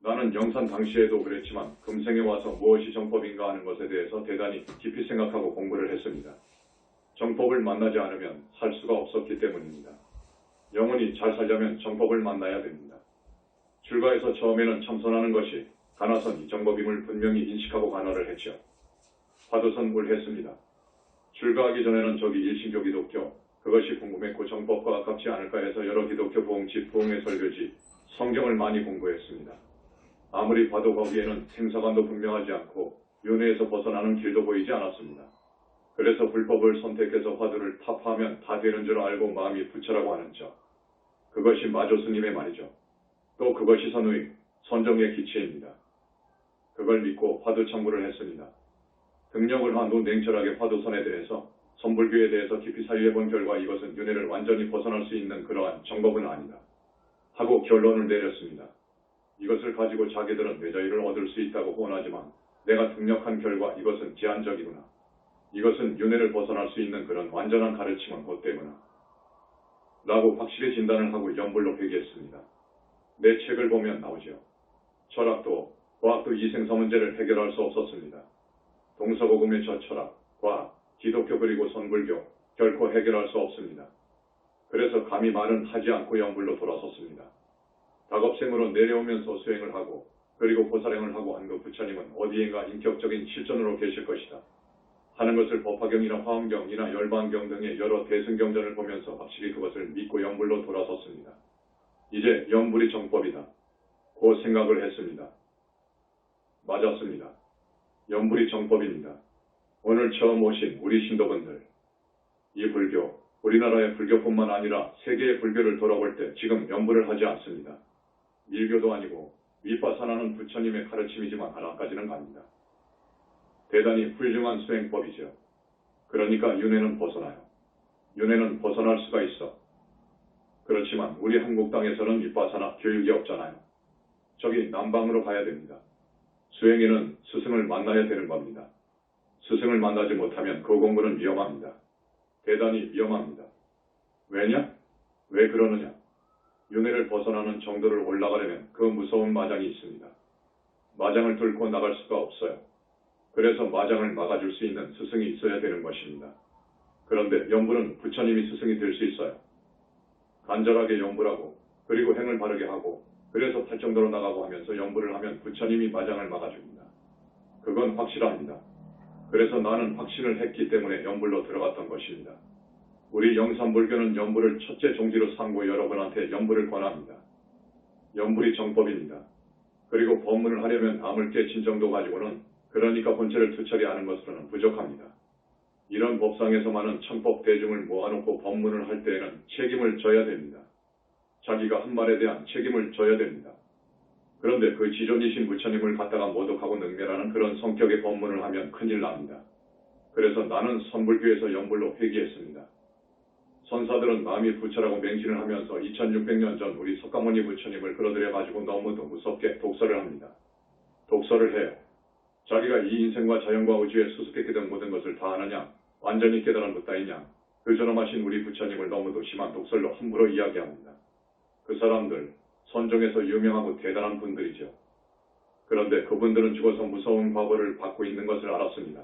나는 영산 당시에도 그랬지만 금생에 와서 무엇이 정법인가 하는 것에 대해서 대단히 깊이 생각하고 공부를 했습니다. 정법을 만나지 않으면 살 수가 없었기 때문입니다. 영원히 잘 살려면 정법을 만나야 됩니다. 출가해서 처음에는 참선하는 것이 가나선이 정법임을 분명히 인식하고 간화를 했죠. 화두선물했습니다. 출가하기 전에는 저기 일신교 기독교, 그것이 궁금했고 정법과 아깝지 않을까 해서 여러 기독교 부흥집, 부흥의 설교지, 성경을 많이 공부했습니다. 아무리 봐도 거기에는 생사관도 분명하지 않고 윤회에서 벗어나는 길도 보이지 않았습니다. 그래서 불법을 선택해서 화두를 타파하면 다 되는 줄 알고 마음이 부처라고 하는 척. 그것이 마조 스님의 말이죠. 또 그것이 선의, 선정의 기치입니다. 그걸 믿고 화두 청구를 했습니다. 등력을 한 후 냉철하게 화두선에 대해서 선불교에 대해서 깊이 사유해본 결과 이것은 윤회를 완전히 벗어날 수 있는 그러한 정법은 아니다 하고 결론을 내렸습니다. 이것을 가지고 자기들은 뇌자유를 얻을 수 있다고 호언하지만 내가 등력한 결과 이것은 제한적이구나. 이것은 윤회를 벗어날 수 있는 그런 완전한 가르침은 헛되구나. 라고 확실히 진단을 하고 연불로 회귀했습니다. 내 책을 보면 나오죠. 철학도 과학도 이생사 문제를 해결할 수 없었습니다. 동서고금의 저 철학, 과학, 기독교 그리고 선불교 결코 해결할 수 없습니다. 그래서 감히 말은 하지 않고 연불로 돌아섰습니다. 작업생으로 내려오면서 수행을 하고 그리고 보살행을 하고 한 그 부처님은 어디엔가 인격적인 실존으로 계실 것이다 하는 것을 법화경이나 화엄경이나 열반경 등의 여러 대승경전을 보면서 확실히 그것을 믿고 연불로 돌아섰습니다. 이제 연불이 정법이다. 고 생각을 했습니다. 맞았습니다. 연불이 정법입니다. 오늘 처음 오신 우리 신도분들, 이 불교, 우리나라의 불교뿐만 아니라 세계의 불교를 돌아볼 때 지금 연불을 하지 않습니다. 밀교도 아니고 위파사나는 부처님의 가르침이지만 하나까지는 갑니다. 대단히 훌륭한 수행법이죠. 그러니까 윤회는 벗어나요. 윤회는 벗어날 수가 있어. 그렇지만 우리 한국 땅에서는 위파사나 교육이 없잖아요. 저기 남방으로 가야 됩니다. 수행에는 스승을 만나야 되는 겁니다. 스승을 만나지 못하면 그 공부는 위험합니다. 대단히 위험합니다. 왜냐? 왜 그러느냐? 윤회를 벗어나는 정도를 올라가려면 그 무서운 마장이 있습니다. 마장을 뚫고 나갈 수가 없어요. 그래서 마장을 막아줄 수 있는 스승이 있어야 되는 것입니다. 그런데 연불은 부처님이 스승이 될 수 있어요. 간절하게 연불하고 그리고 행을 바르게 하고 그래서 팔정도로 나가고 하면서 연불을 하면 부처님이 마장을 막아줍니다. 그건 확실합니다. 그래서 나는 확신을 했기 때문에 연불로 들어갔던 것입니다. 우리 영산불교는 연불을 첫째 종지로 삼고 여러분한테 연불을 권합니다. 연불이 정법입니다. 그리고 법문을 하려면 암을 깨친 정도 가지고는 그러니까 본체를 투철히 아는 것으로는 부족합니다. 이런 법상에서만은 천법 대중을 모아놓고 법문을 할 때에는 책임을 져야 됩니다. 자기가 한 말에 대한 책임을 져야 됩니다. 그런데 그 지존이신 부처님을 갖다가 모독하고 능멸하는 그런 성격의 법문을 하면 큰일 납니다. 그래서 나는 선불교에서 연불로 회귀했습니다. 선사들은 마음이 부처라고 맹신을 하면서 2600년 전 우리 석가모니 부처님을 끌어들여가지고 너무도 무섭게 독설을 합니다. 독설을 해요. 자기가 이 인생과 자연과 우주에 수수께끼 등 모든 것을 다 아느냐, 완전히 깨달은 부따이냐, 그 존엄하신 우리 부처님을 너무도 심한 독설로 함부로 이야기합니다. 그 사람들, 선종에서 유명하고 대단한 분들이죠. 그런데 그분들은 죽어서 무서운 과보를 받고 있는 것을 알았습니다.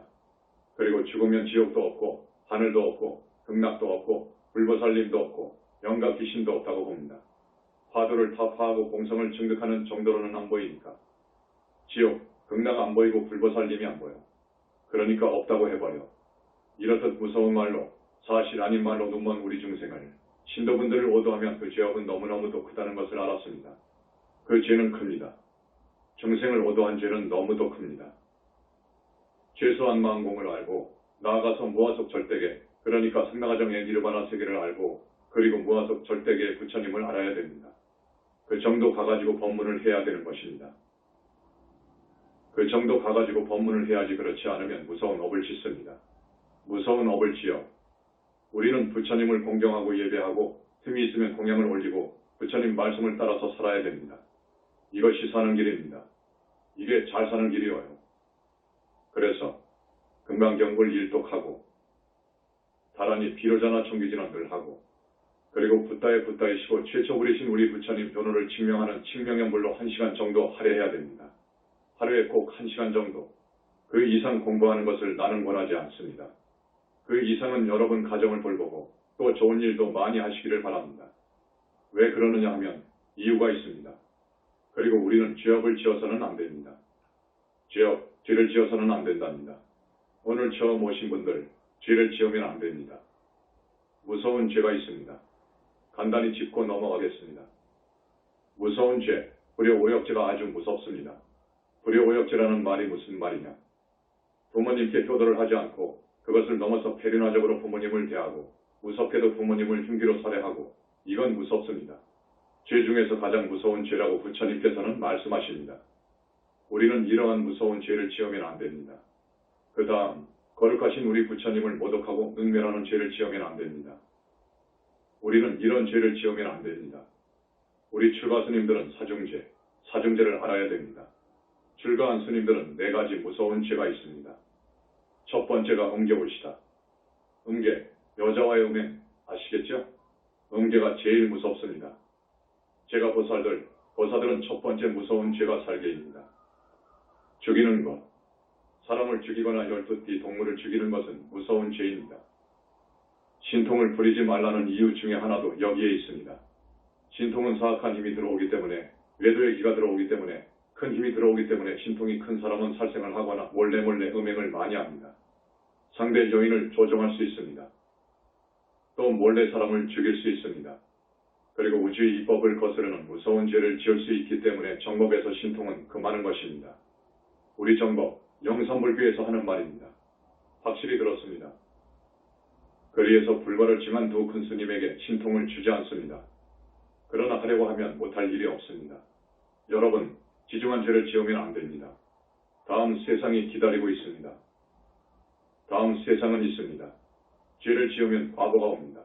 그리고 죽으면 지옥도 없고, 하늘도 없고, 극락도 없고, 불보살님도 없고, 영각 귀신도 없다고 봅니다. 화두를 타파하고 공성을 증득하는 정도로는 안 보이니까. 지옥, 극락 안 보이고 불보살님이 안 보여. 그러니까 없다고 해버려. 이렇듯 무서운 말로, 사실 아닌 말로 눈먼 우리 중생을, 신도분들을 오도하면 그 죄업은 너무너무도 크다는 것을 알았습니다. 그 죄는 큽니다. 중생을 오도한 죄는 너무도 큽니다. 최소한 마음공을 알고 나아가서 무아속 절대계, 그러니까 승나가정의 니르바나 세계를 알고 그리고 무아속 절대계의 부처님을 알아야 됩니다. 그 정도 가가지고 법문을 해야 되는 것입니다. 그 정도 가가지고 법문을 해야지 그렇지 않으면 무서운 업을 짓습니다. 무서운 업을 지어 우리는 부처님을 공경하고 예배하고 틈이 있으면 공양을 올리고 부처님 말씀을 따라서 살아야 됩니다. 이것이 사는 길입니다. 이게 잘 사는 길이어요. 그래서 금강경불 일독하고 다란히 비로자나 청기진언 늘 하고 그리고 붓다이시고 최초 부리신 우리 부처님 변호를 증명하는 칙명연불로 1시간 정도 할애해야 됩니다. 하루에 꼭 1시간 정도. 그 이상 공부하는 것을 나는 권하지 않습니다. 그 이상은 여러분 가정을 돌보고 또 좋은 일도 많이 하시기를 바랍니다. 왜 그러느냐 하면 이유가 있습니다. 그리고 우리는 죄업을 지어서는 안 됩니다. 죄를 지어서는 안 된답니다. 오늘 처음 오신 분들, 죄를 지으면 안 됩니다. 무서운 죄가 있습니다. 간단히 짚고 넘어가겠습니다. 무서운 죄, 불효오역죄가 아주 무섭습니다. 불효오역죄라는 말이 무슨 말이냐? 부모님께 효도를 하지 않고 그것을 넘어서 폐륜화적으로 부모님을 대하고 무섭게도 부모님을 흉기로 살해하고 이건 무섭습니다. 죄 중에서 가장 무서운 죄라고 부처님께서는 말씀하십니다. 우리는 이러한 무서운 죄를 지으면 안 됩니다. 그 다음 거룩하신 우리 부처님을 모독하고 능멸하는 죄를 지으면 안 됩니다. 우리는 이런 죄를 지으면 안 됩니다. 우리 출가 스님들은 사중죄를 알아야 됩니다. 출가한 스님들은 4가지 무서운 죄가 있습니다. 첫 번째가 음계불시다. 음계, 여자와의 음행 아시겠죠? 음계가 제일 무섭습니다. 제가 보살들은 첫 번째 무서운 죄가 살계입니다. 죽이는 것, 사람을 죽이거나 12띠 동물을 죽이는 것은 무서운 죄입니다. 신통을 부리지 말라는 이유 중에 하나도 여기에 있습니다. 신통은 사악한 힘이 들어오기 때문에, 외도의 기가 들어오기 때문에, 큰 힘이 들어오기 때문에 신통이 큰 사람은 살생을 하거나 몰래 음행을 많이 합니다. 상대 여인을 조종할 수 있습니다. 또 몰래 사람을 죽일 수 있습니다. 그리고 우주의 이법을 거스르는 무서운 죄를 지을 수 있기 때문에 정법에서 신통은 금하는 것입니다. 우리 정법, 영산불교에서 하는 말입니다. 확실히 들었습니다. 그리에서 불과를 증한 두 큰 스님에게 신통을 주지 않습니다. 그러나 하려고 하면 못할 일이 없습니다. 여러분, 지중한 죄를 지으면 안 됩니다. 다음 세상이 기다리고 있습니다. 다음 세상은 있습니다. 죄를 지으면 과거가 옵니다.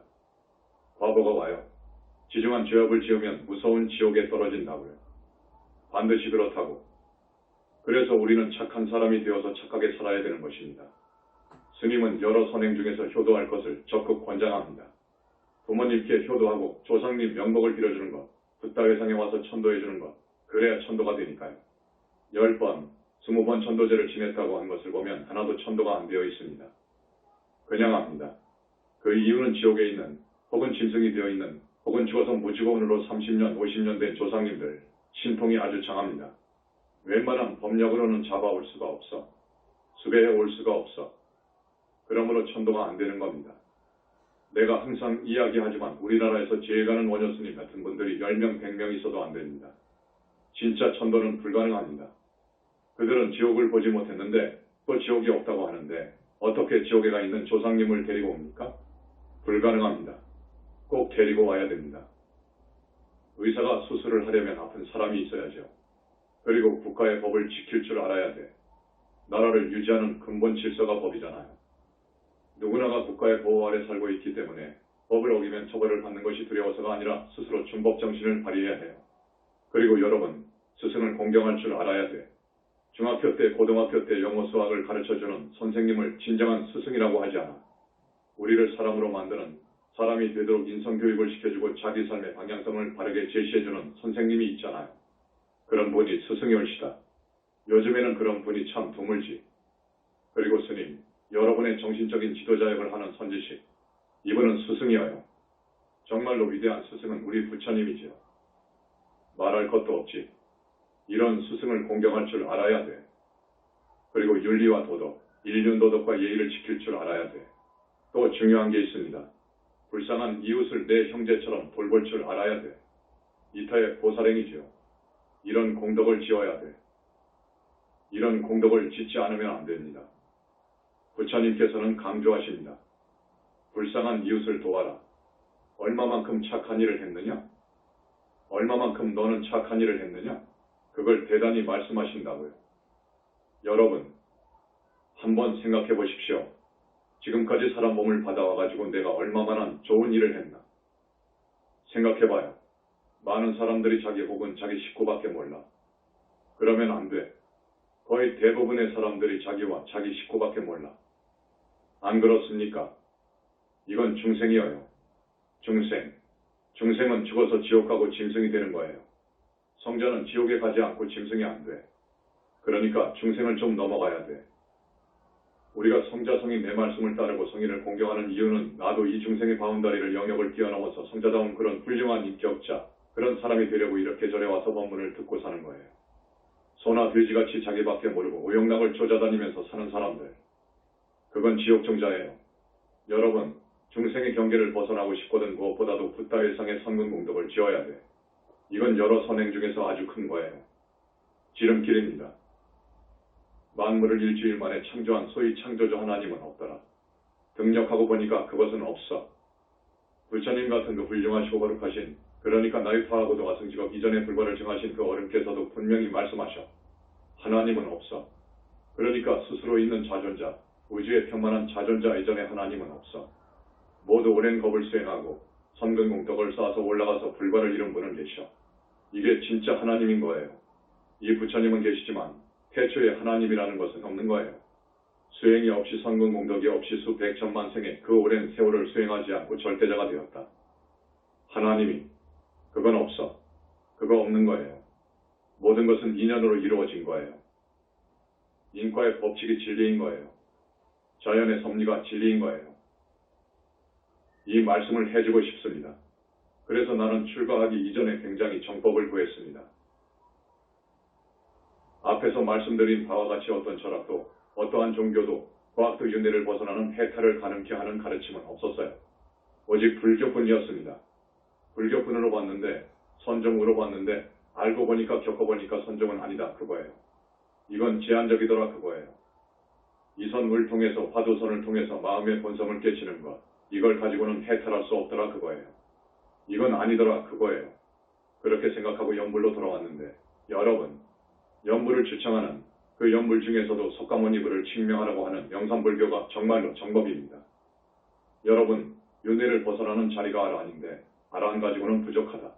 과거가 와요. 지중한 죄업을 지으면 무서운 지옥에 떨어진다고요. 반드시 그렇다고. 그래서 우리는 착한 사람이 되어서 착하게 살아야 되는 것입니다. 스님은 여러 선행 중에서 효도할 것을 적극 권장합니다. 부모님께 효도하고 조상님 명복을 빌어주는 것, 붓다회상에 와서 천도해주는 것, 그래야 천도가 되니까요. 10번, 20번 천도제를 지냈다고 한 것을 보면 하나도 천도가 안 되어 있습니다. 그냥 합니다. 그 이유는 지옥에 있는, 혹은 짐승이 되어 있는, 혹은 죽어서 무직원으로 30년, 50년 된 조상님들, 신통이 아주 장합니다. 웬만한 법력으로는 잡아올 수가 없어. 수배해 올 수가 없어. 그러므로 천도가 안 되는 겁니다. 내가 항상 이야기하지만 우리나라에서 지혜가는 원효스님 같은 분들이 10명, 100명 있어도 안 됩니다. 진짜 천도는 불가능합니다. 그들은 지옥을 보지 못했는데 또 지옥이 없다고 하는데 어떻게 지옥에 가 있는 조상님을 데리고 옵니까? 불가능합니다. 꼭 데리고 와야 됩니다. 의사가 수술을 하려면 아픈 사람이 있어야죠. 그리고 국가의 법을 지킬 줄 알아야 돼. 나라를 유지하는 근본 질서가 법이잖아요. 누구나가 국가의 보호 아래 살고 있기 때문에 법을 어기면 처벌을 받는 것이 두려워서가 아니라 스스로 준법 정신을 발휘해야 해요. 그리고 여러분, 스승을 공경할 줄 알아야 돼. 중학교 때, 고등학교 때 영어 수학을 가르쳐주는 선생님을 진정한 스승이라고 하지 않아. 우리를 사람으로 만드는, 사람이 되도록 인성교육을 시켜주고 자기 삶의 방향성을 바르게 제시해주는 선생님이 있잖아요. 그런 분이 스승이 올시다. 요즘에는 그런 분이 참 드물지. 그리고 스님, 여러분의 정신적인 지도자 역을 하는 선지식, 이분은 스승이어요. 정말로 위대한 스승은 우리 부처님이지요. 말할 것도 없지. 이런 스승을 공경할 줄 알아야 돼. 그리고 윤리와 도덕, 인륜도덕과 예의를 지킬 줄 알아야 돼. 또 중요한 게 있습니다. 불쌍한 이웃을 내 형제처럼 돌볼 줄 알아야 돼. 이타의 보살행이지요. 이런 공덕을 지어야 돼. 이런 공덕을 짓지 않으면 안 됩니다. 부처님께서는 강조하십니다. 불쌍한 이웃을 도와라. 얼마만큼 착한 일을 했느냐? 얼마만큼 너는 착한 일을 했느냐? 그걸 대단히 말씀하신다고요. 여러분, 한번 생각해 보십시오. 지금까지 사람 몸을 받아와가지고 내가 얼마만한 좋은 일을 했나? 생각해봐요. 많은 사람들이 자기 혹은 자기 식구밖에 몰라. 그러면 안 돼. 거의 대부분의 사람들이 자기와 자기 식구밖에 몰라. 안 그렇습니까? 이건 중생이어요. 중생. 중생은 죽어서 지옥 가고 짐승이 되는 거예요. 성자는 지옥에 가지 않고 짐승이 안 돼. 그러니까 중생을 좀 넘어가야 돼. 우리가 성자성이 내 말씀을 따르고 성인을 공경하는 이유는 나도 이 중생의 바운다리를 영역을 뛰어넘어서 성자다운 그런 훌륭한 인격자, 그런 사람이 되려고 이렇게 절에 와서 법문을 듣고 사는 거예요. 소나 돼지같이 자기밖에 모르고 오용락을 쫓아다니면서 사는 사람들. 그건 지옥종자예요. 여러분, 중생의 경계를 벗어나고 싶거든 무엇보다도 붓다 일상의 선근공덕을 지어야 돼. 이건 여러 선행 중에서 아주 큰 거예요. 지름길입니다. 만물을 일주일 만에 창조한 소위 창조주 하나님은 없더라. 등력하고 보니까 그것은 없어. 부처님 같은 그 훌륭하시고 거룩하신, 그러니까 나유타하고도 와승직업 이전에 불과를 정하신 그 어른께서도 분명히 말씀하셔. 하나님은 없어. 그러니까 스스로 있는 자존자, 우주의 평만한 자존자 이전에 하나님은 없어. 모두 오랜 겁을 수행하고 선근공덕을 쌓아서 올라가서 불과를 이룬 분은 계셔. 이게 진짜 하나님인 거예요. 이 부처님은 계시지만 태초에 하나님이라는 것은 없는 거예요. 수행이 없이 선근공덕이 없이 수백 천만 생에 그 오랜 세월을 수행하지 않고 절대자가 되었다. 하나님이 그건 없어. 그거 없는 거예요. 모든 것은 인연으로 이루어진 거예요. 인과의 법칙이 진리인 거예요. 자연의 섭리가 진리인 거예요. 이 말씀을 해주고 싶습니다. 그래서 나는 출가하기 이전에 굉장히 정법을 구했습니다. 앞에서 말씀드린 바와 같이 어떤 철학도, 어떠한 종교도, 과학도 윤회를 벗어나는 해탈을 가능케 하는 가르침은 없었어요. 오직 불교뿐이었습니다. 불교뿐으로 봤는데, 선종으로 봤는데, 알고 보니까 겪어보니까 선종은 아니다 그거예요. 이건 제한적이더라 그거예요. 이선을 통해서 화두선을 통해서 마음의 본성을 깨치는 것, 이걸 가지고는 해탈할 수 없더라 그거예요. 이건 아니더라 그거예요. 그렇게 생각하고 연불로 돌아왔는데 여러분, 연불을 주창하는 그 연불 중에서도 석가모니불을 칭명하라고 하는 영산불교가 정말로 정법입니다. 여러분, 윤회를 벗어나는 자리가 아라한인데 아라한 가지고는 부족하다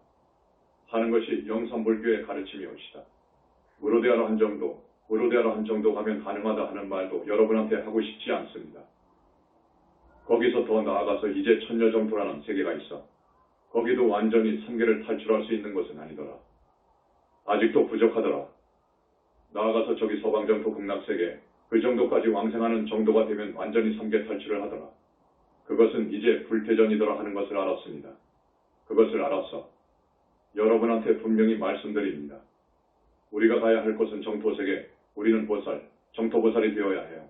하는 것이 영산불교의 가르침이옵시다. 무로대하러 한 정도, 무로대하러 한 정도 가면 가능하다 하는 말도 여러분한테 하고 싶지 않습니다. 거기서 더 나아가서 이제 천녀정토라는 세계가 있어. 거기도 완전히 삼계를 탈출할 수 있는 것은 아니더라. 아직도 부족하더라. 나아가서 저기 서방정토 극락세계, 그 정도까지 왕생하는 정도가 되면 완전히 삼계 탈출을 하더라. 그것은 이제 불태전이더라 하는 것을 알았습니다. 그것을 알았어. 여러분한테 분명히 말씀드립니다. 우리가 가야 할 곳은 정토세계, 우리는 보살, 정토보살이 되어야 해요.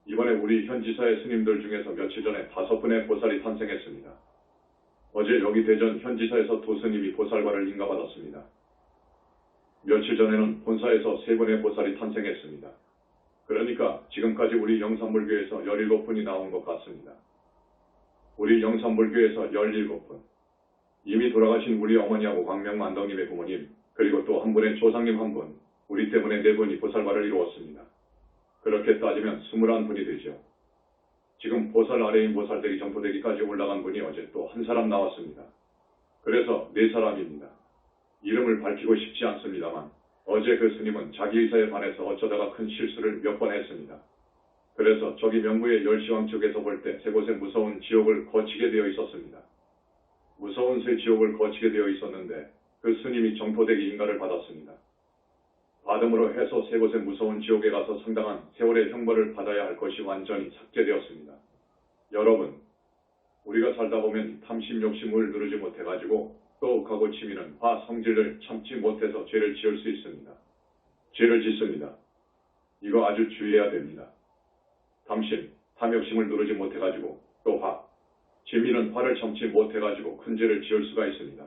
이번에 우리 현지사의 스님들 중에서 며칠 전에 5분의 보살이 탄생했습니다. 어제 여기 대전 현지사에서 2스님이 보살과를 인가받았습니다. 며칠 전에는 본사에서 3분의 보살이 탄생했습니다. 그러니까 지금까지 우리 영산불교에서 17분이 나온 것 같습니다. 우리 영산불교에서 17분. 이미 돌아가신 우리 어머니하고 광명만덕님의 부모님, 그리고 또 한 분의 조상님 한 분, 우리 때문에 4분이 보살과를 이루었습니다. 그렇게 따지면 21분이 되죠. 지금 보살 아래인 보살대기 정토대기까지 올라간 분이 어제 또 한 사람 나왔습니다. 그래서 4사람입니다. 이름을 밝히고 싶지 않습니다만 어제 그 스님은 자기 의사에 반해서 어쩌다가 큰 실수를 몇 번 했습니다. 그래서 저기 명부의 열시황 쪽에서 볼 때 세 곳의 무서운 지옥을 거치게 되어 있었습니다. 무서운 새 지옥을 거치게 되어 있었는데 그 스님이 정토대기 인가를 받았습니다. 받음으로 해서 세 곳의 무서운 지옥에 가서 상당한 세월의 형벌을 받아야 할 것이 완전히 삭제되었습니다. 여러분, 우리가 살다 보면 탐심 욕심을 누르지 못해가지고 또 욱하고 치미는 화 성질을 참지 못해서 죄를 지을 수 있습니다. 죄를 짓습니다. 이거 아주 주의해야 됩니다. 탐심, 탐욕심을 누르지 못해가지고 또 화, 치미는 화를 참지 못해가지고 큰 죄를 지을 수가 있습니다.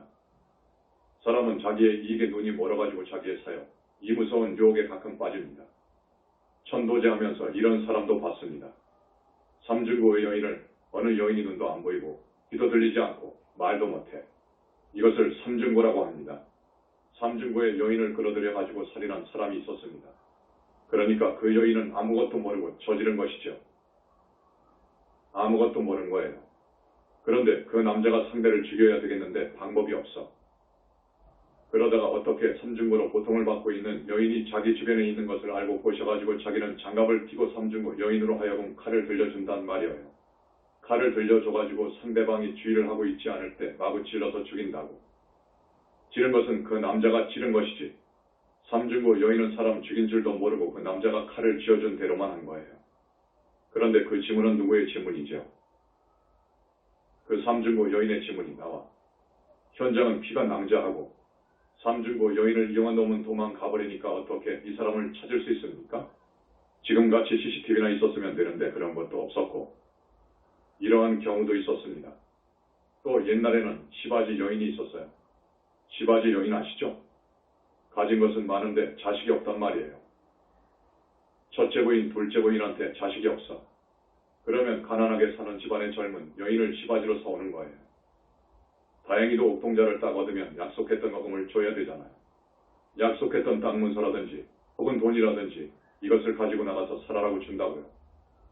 사람은 자기의 이익에 눈이 멀어가지고 자기의 사욕, 이 무서운 유혹에 가끔 빠집니다. 천도제하면서 이런 사람도 봤습니다. 삼중고의 여인을 어느 여인이 눈도 안 보이고 귀도 들리지 않고 말도 못해. 이것을 삼중고라고 합니다. 삼중고의 여인을 끌어들여가지고 살인한 사람이 있었습니다. 그러니까 그 여인은 아무것도 모르고 저지른 것이죠. 아무것도 모르는 거예요. 그런데 그 남자가 상대를 죽여야 되겠는데 방법이 없어. 그러다가 어떻게 삼중고로 고통을 받고 있는 여인이 자기 주변에 있는 것을 알고 보셔가지고 자기는 장갑을 끼고 삼중고 여인으로 하여금 칼을 들려준단 말이에요. 칼을 들려줘가지고 상대방이 주의를 하고 있지 않을 때 마구 찔러서 죽인다고. 찌른 것은 그 남자가 찌른 것이지. 삼중고 여인은 사람 죽인 줄도 모르고 그 남자가 칼을 쥐어준 대로만 한 거예요. 그런데 그 지문은 누구의 지문이죠? 그 삼중고 여인의 지문이 나와. 현장은 피가 낭자하고 삼중고 여인을 이용한 놈은 도망가버리니까 어떻게 이 사람을 찾을 수 있습니까? 지금같이 CCTV나 있었으면 되는데 그런 것도 없었고 이러한 경우도 있었습니다. 또 옛날에는 시바지 여인이 있었어요. 시바지 여인 아시죠? 가진 것은 많은데 자식이 없단 말이에요. 첫째 부인, 둘째 부인한테 자식이 없어. 그러면 가난하게 사는 집안의 젊은 여인을 시바지로 사오는 거예요. 다행히도 옥동자를 딱 얻으면 약속했던 어금을 줘야 되잖아요. 약속했던 땅 문서라든지 혹은 돈이라든지 이것을 가지고 나가서 살아라고 준다고요.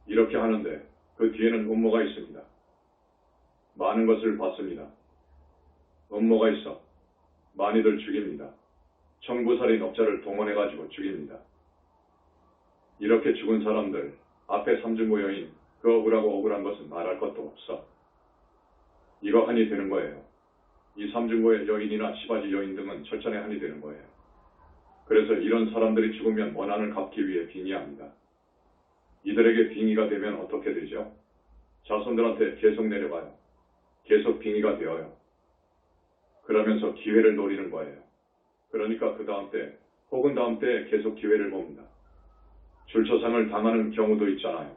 이렇게 하는데 그 뒤에는 음모가 있습니다. 많은 것을 봤습니다. 음모가 있어 많이들 죽입니다. 청부살인 업자를 동원해가지고 죽입니다. 이렇게 죽은 사람들 앞에 삼중고 여인 그 억울하고 억울한 것은 말할 것도 없어. 이거 한이 되는 거예요. 이 삼중고의 여인이나 시바지 여인 등은 철저히 한이 되는 거예요. 그래서 이런 사람들이 죽으면 원한을 갚기 위해 빙의합니다. 이들에게 빙의가 되면 어떻게 되죠? 자손들한테 계속 내려가요. 계속 빙의가 되어요. 그러면서 기회를 노리는 거예요. 그러니까 그 다음 때 혹은 다음 때에 계속 기회를 봅니다. 줄초상을 당하는 경우도 있잖아요.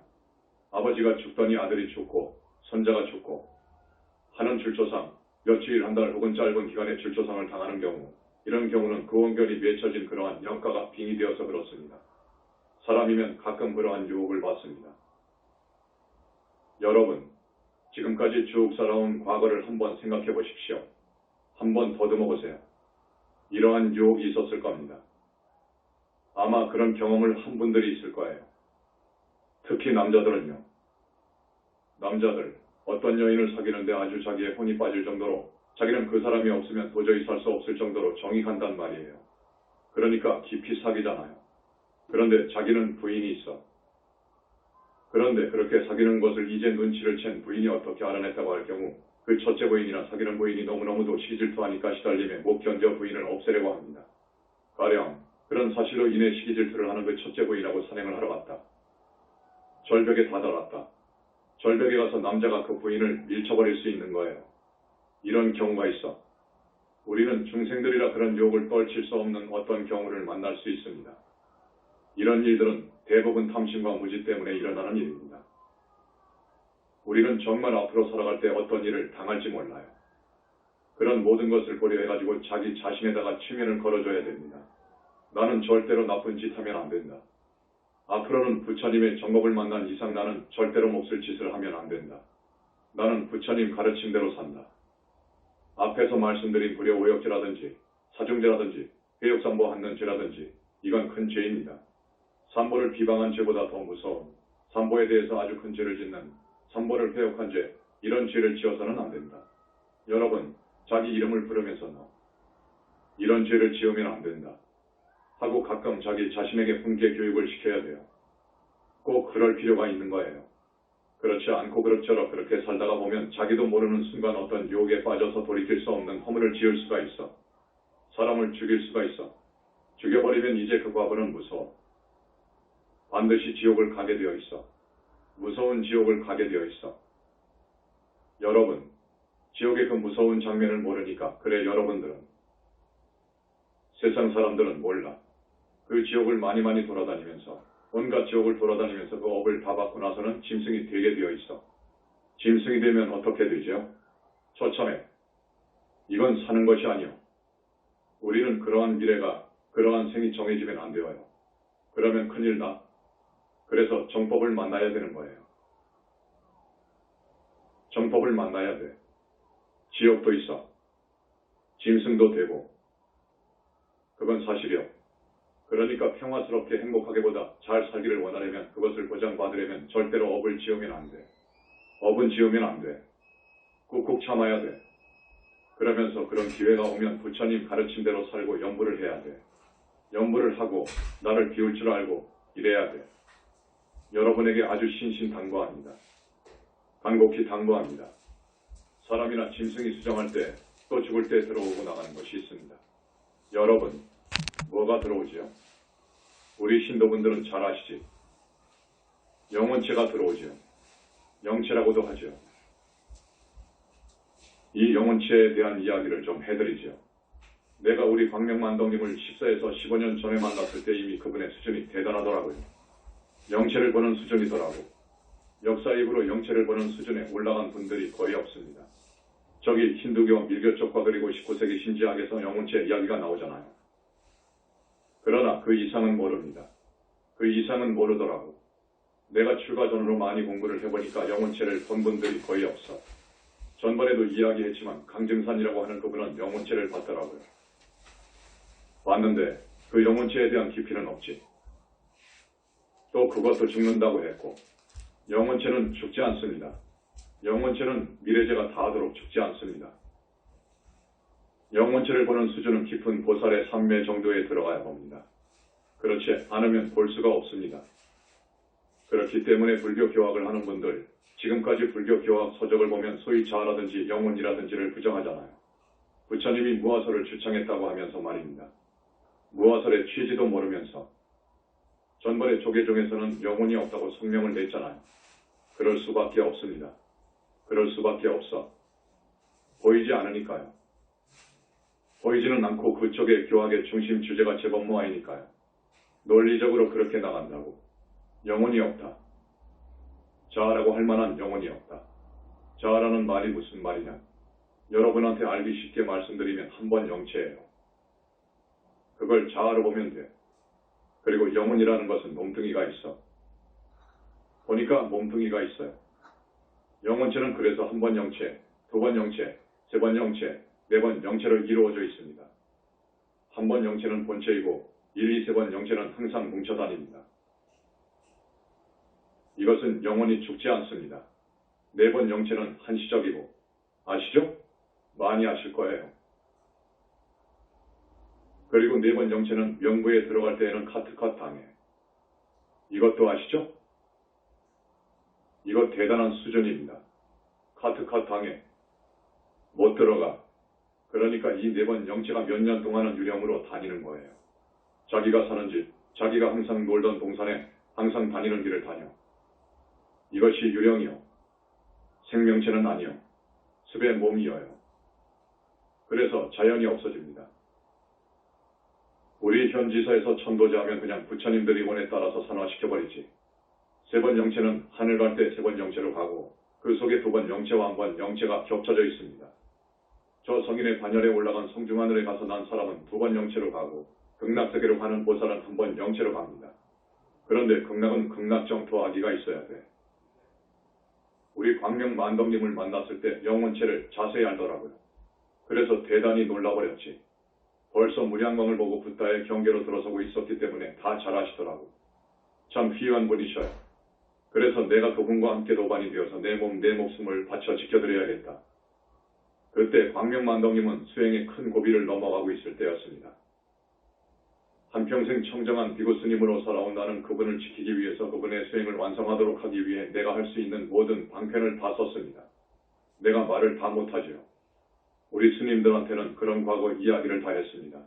아버지가 죽더니 아들이 죽고 손자가 죽고 하는 줄초상, 며칠 한 달 혹은 짧은 기간의 줄초상을 당하는 경우, 이런 경우는 그 원결이 맺혀진 그러한 영가가 빙의되어서 그렇습니다. 사람이면 가끔 그러한 유혹을 받습니다. 여러분, 지금까지 쭉 살아온 과거를 한번 생각해 보십시오. 한번 더듬어 보세요. 이러한 유혹이 있었을 겁니다. 아마 그런 경험을 한 분들이 있을 거예요. 특히 남자들은요. 남자들, 어떤 여인을 사귀는데 아주 자기의 혼이 빠질 정도로 자기는 그 사람이 없으면 도저히 살 수 없을 정도로 정이 간단 말이에요. 그러니까 깊이 사귀잖아요. 그런데 자기는 부인이 있어. 그런데 그렇게 사귀는 것을 이제 눈치를 챈 부인이 어떻게 알아냈다고 할 경우 그 첫째 부인이나 사귀는 부인이 너무너무도 시기질투하니까 시달림에 못 견뎌 부인을 없애려고 합니다. 가령 그런 사실로 인해 시기질투를 하는 그 첫째 부인하고 산행을 하러 갔다. 절벽에 다다랐다. 절벽에 가서 남자가 그 부인을 밀쳐버릴 수 있는 거예요. 이런 경우가 있어. 우리는 중생들이라 그런 유혹을 떨칠 수 없는 어떤 경우를 만날 수 있습니다. 이런 일들은 대부분 탐심과 무지 때문에 일어나는 일입니다. 우리는 정말 앞으로 살아갈 때 어떤 일을 당할지 몰라요. 그런 모든 것을 고려해가지고 자기 자신에다가 최면을 걸어줘야 됩니다. 나는 절대로 나쁜 짓 하면 안 된다. 앞으로는 부처님의 정법을 만난 이상 나는 절대로 몹쓸 짓을 하면 안 된다. 나는 부처님 가르침대로 산다. 앞에서 말씀드린 불효 오역죄라든지 사중죄라든지 회욕삼보 한는죄라든지 이건 큰 죄입니다. 삼보를 비방한 죄보다 더 무서운 삼보에 대해서 아주 큰 죄를 짓는 삼보를 회욕한 죄, 이런 죄를 지어서는 안 된다. 여러분, 자기 이름을 부르면서 이런 죄를 지으면 안 된다 하고 가끔 자기 자신에게 훈계 교육을 시켜야 돼요. 꼭 그럴 필요가 있는 거예요. 그렇지 않고 그럭저럭 그렇게 살다가 보면 자기도 모르는 순간 어떤 유혹에 빠져서 돌이킬 수 없는 허물을 지을 수가 있어. 사람을 죽일 수가 있어. 죽여버리면 이제 그 과거는 무서워. 반드시 지옥을 가게 되어 있어. 무서운 지옥을 가게 되어 있어. 여러분, 지옥의 그 무서운 장면을 모르니까 그래 여러분들은. 세상 사람들은 몰라. 그 지옥을 많이 돌아다니면서 온갖 지옥을 돌아다니면서 그 업을 다 받고 나서는 짐승이 되게 되어 있어. 짐승이 되면 어떻게 되죠? 처참해. 이건 사는 것이 아니오. 우리는 그러한 미래가, 그러한 생이 정해지면 안 되어요. 그러면 큰일 나. 그래서 정법을 만나야 되는 거예요. 정법을 만나야 돼. 지옥도 있어. 짐승도 되고. 그건 사실이요. 그러니까 평화스럽게 행복하게보다 잘 살기를 원하려면, 그것을 보장받으려면 절대로 업을 지으면 안 돼. 업은 지으면 안 돼. 꾹꾹 참아야 돼. 그러면서 그런 기회가 오면 부처님 가르침대로 살고 연부를 해야 돼. 연부를 하고 나를 비울 줄 알고 이래야 돼. 여러분에게 아주 신신당부합니다. 간곡히 당부합니다. 사람이나 짐승이 수정할 때 또 죽을 때 들어오고 나가는 것이 있습니다. 여러분, 뭐가 들어오지요? 우리 신도분들은 잘 아시지? 영혼체가 들어오지요. 영체라고도 하지요. 이 영혼체에 대한 이야기를 좀 해드리지요. 내가 우리 광명만덕님을 14에서 15년 전에 만났을 때 이미 그분의 수준이 대단하더라고요. 영체를 보는 수준이더라고. 역사입으로 영체를 보는 수준에 올라간 분들이 거의 없습니다. 저기 힌두교, 밀교 쪽과 그리고 19세기 신지학에서 영혼체 이야기가 나오잖아요. 그러나 그 이상은 모릅니다. 그 이상은 모르더라고. 내가 출가 전으로 많이 공부를 해보니까 영혼체를 본 분들이 거의 없어. 전번에도 이야기했지만 강증산이라고 하는 그분은 영혼체를 봤더라고요. 봤는데 그 영혼체에 대한 깊이는 없지. 또 그것도 죽는다고 했고, 영혼체는 죽지 않습니다. 영혼체는 미래제가 닿도록 죽지 않습니다. 영혼체를 보는 수준은 깊은 보살의 삼매 정도에 들어가야 봅니다. 그렇지 않으면 볼 수가 없습니다. 그렇기 때문에 불교 교학을 하는 분들, 지금까지 불교 교학 서적을 보면 소위 자아라든지 영혼이라든지를 부정하잖아요. 부처님이 무화설을 주창했다고 하면서 말입니다. 무화설의 취지도 모르면서 전번에 조계종에서는 영혼이 없다고 성명을 냈잖아요. 그럴 수밖에 없습니다. 그럴 수밖에 없어. 보이지 않으니까요. 보이지는 않고 그쪽의 교학의 중심 주제가 제법모아이니까요. 논리적으로 그렇게 나간다고. 영혼이 없다. 자아라고 할 만한 영혼이 없다. 자아라는 말이 무슨 말이냐? 여러분한테 알기 쉽게 말씀드리면 한 번 영체예요. 그걸 자아로 보면 돼. 그리고 영혼이라는 것은 몸뚱이가 있어. 보니까 몸뚱이가 있어요. 영혼체는 그래서 한 번 영체, 두 번 영체, 세 번 영체, 네 번 영체로 이루어져 있습니다. 한 번 영체는 본체이고 1, 2, 3번 영체는 항상 뭉쳐 다닙니다. 이것은 영혼이 죽지 않습니다. 네 번 영체는 한시적이고, 아시죠? 많이 아실 거예요. 그리고 네 번 영체는 명부에 들어갈 때에는 카트컷 당해. 이것도 아시죠? 이거 대단한 수준입니다. 카트컷 당해. 못 들어가. 그러니까 이 네 번 영체가 몇 년 동안은 유령으로 다니는 거예요. 자기가 사는 집, 자기가 항상 놀던 동산에 항상 다니는 길을 다녀. 이것이 유령이요. 생명체는 아니요. 습의 몸이어요. 그래서 자연이 없어집니다. 우리 현지사에서 천도제 하면 그냥 부처님들이 원에 따라서 산화시켜버리지. 세 번 영체는 하늘 갈 때 세 번 영체로 가고 그 속에 두 번 영체와 한 번 영체가 겹쳐져 있습니다. 저 성인의 반열에 올라간 성중하늘에 가서 난 사람은 두 번 영체로 가고 극락세계로 가는 보살은 한 번 영체로 갑니다. 그런데 극락은 극락정토아기가 있어야 돼. 우리 광명만덕님을 만났을 때 영혼체를 자세히 알더라고요. 그래서 대단히 놀라버렸지. 벌써 무량광을 보고 붓다의 경계로 들어서고 있었기 때문에 다 잘 아시더라고. 참 휘한 분이셔요. 그래서 내가 그분과 함께 도반이 되어서 내 몸, 내 목숨을 바쳐 지켜드려야겠다. 그때 광명만덕님은 수행의 큰 고비를 넘어가고 있을 때였습니다. 한평생 청정한 비구 스님으로 살아온 나는 그분을 지키기 위해서 그분의 수행을 완성하도록 하기 위해 내가 할 수 있는 모든 방편을 다 썼습니다. 내가 말을 다 못하지요. 우리 스님들한테는 그런 과거 이야기를 다 했습니다.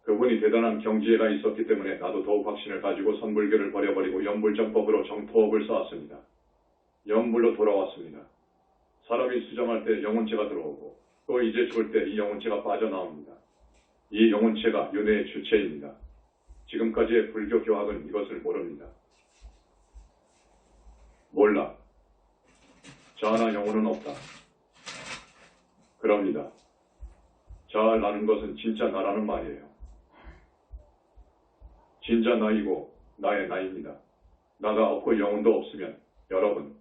그분이 대단한 경지에가 있었기 때문에 나도 더욱 확신을 가지고 선불교를 버려버리고 연불정법으로 정토업을 쌓았습니다. 연불로 돌아왔습니다. 사람이 수정할 때 영혼체가 들어오고 또 이제 죽을 때 이 영혼체가 빠져나옵니다. 이 영혼체가 윤회의 주체입니다. 지금까지의 불교 교학은 이것을 모릅니다. 몰라. 자아나 영혼은 없다. 그럽니다. 자아라는 것은 진짜 나라는 말이에요. 진짜 나이고 나의 나입니다. 나가 없고 영혼도 없으면 여러분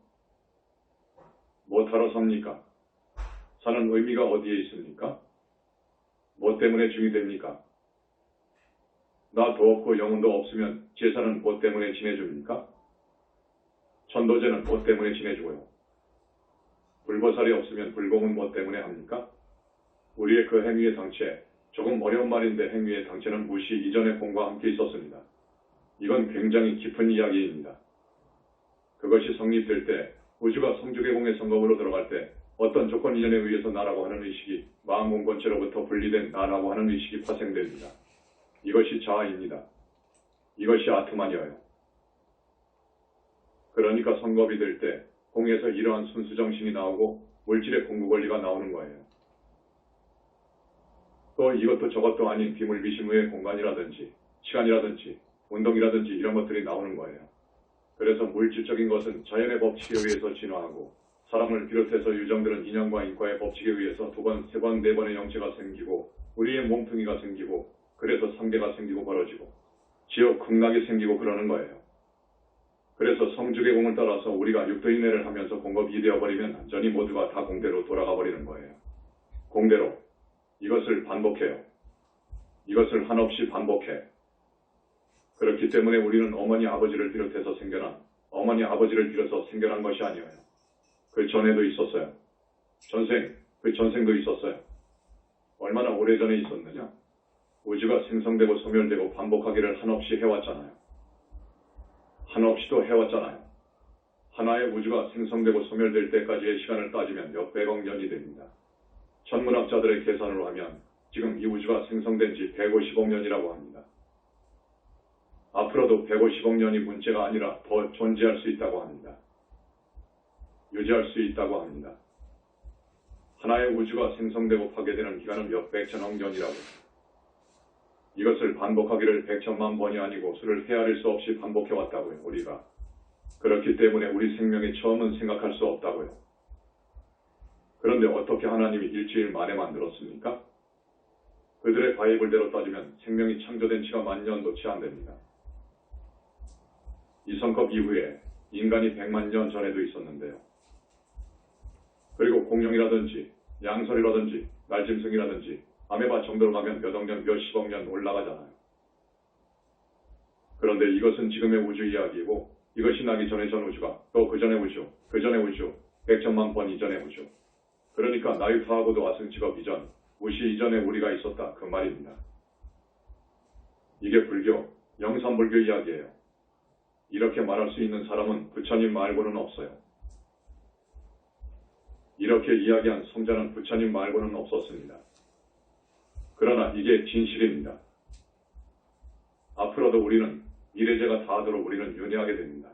뭐하러 삽니까? 사는 의미가 어디에 있습니까? 뭐 때문에 중이 됩니까? 나도 없고 영혼도 없으면 제사는 뭐 때문에 지내줍니까? 천도제는 뭐 때문에 지내주고요? 불보살이 없으면 불공은 뭐 때문에 합니까? 우리의 그 행위의 당체, 조금 어려운 말인데 행위의 당체는 무시 이전의 공과 함께 있었습니다. 이건 굉장히 깊은 이야기입니다. 그것이 성립될 때 우주가 성주계공의 성검으로 들어갈 때 어떤 조건 이전에 의해서 나라고 하는 의식이 마음 공권체로부터 분리된 나라고 하는 의식이 파생됩니다. 이것이 자아입니다. 이것이 아트만이어요. 그러니까 성겁이 될 때 공에서 이러한 순수정신이 나오고 물질의 공구권리가 나오는 거예요. 또 이것도 저것도 아닌 비물비심의 공간이라든지 시간이라든지 운동이라든지 이런 것들이 나오는 거예요. 그래서 물질적인 것은 자연의 법칙에 의해서 진화하고 사람을 비롯해서 유정들은 인연과 인과의 법칙에 의해서 두 번, 세 번, 네 번의 영체가 생기고 우리의 몸뚱이가 생기고 그래서 상대가 생기고 벌어지고 지옥 극락이 생기고 그러는 거예요. 그래서 성주계공을 따라서 우리가 육도인내를 하면서 공급이 되어버리면 완전히 모두가 다 공대로 돌아가 버리는 거예요. 공대로. 이것을 반복해요. 이것을 한없이 반복해. 그렇기 때문에 우리는 어머니 아버지를 비롯해서 생겨난, 어머니 아버지를 빌어서 생겨난 것이 아니에요. 그 전에도 있었어요. 그 전생도 있었어요. 얼마나 오래전에 있었느냐? 우주가 생성되고 소멸되고 반복하기를 한없이 해왔잖아요. 한없이도 해왔잖아요. 하나의 우주가 생성되고 소멸될 때까지의 시간을 따지면 몇백억 년이 됩니다. 천문학자들의 계산으로 하면 지금 이 우주가 생성된 지 150억 년이라고 합니다. 앞으로도 150억 년이 문제가 아니라 더 존재할 수 있다고 합니다. 유지할 수 있다고 합니다. 하나의 우주가 생성되고 파괴되는 기간은 몇백천억 년이라고. 이것을 반복하기를 백천만 번이 아니고 수를 헤아릴 수 없이 반복해왔다고요, 우리가. 그렇기 때문에 우리 생명의 처음은 생각할 수 없다고요. 그런데 어떻게 하나님이 일주일 만에 만들었습니까? 그들의 바이블대로 따지면 생명이 창조된 지가 10,000년도 채 안 됩니다. 이성컵 이후에 인간이 100만 년 전에도 있었는데요. 그리고 공룡이라든지 양설이라든지 날짐승이라든지 아메바 정도로 가면 몇억 년, 몇십억 년 올라가잖아요. 그런데 이것은 지금의 우주 이야기이고 이것이 나기 전에 전 우주가 또 그 전의 우주, 그 전의 우주, 100천만 번 이전의 우주. 그러니까 나유타하고도 아승직업 이전, 무시 이전에 우리가 있었다 그 말입니다. 이게 불교, 영산불교 이야기예요. 이렇게 말할 수 있는 사람은 부처님 말고는 없어요. 이렇게 이야기한 성자는 부처님 말고는 없었습니다. 그러나 이게 진실입니다. 앞으로도 우리는 미래제가 닿도록 우리는 윤회하게 됩니다.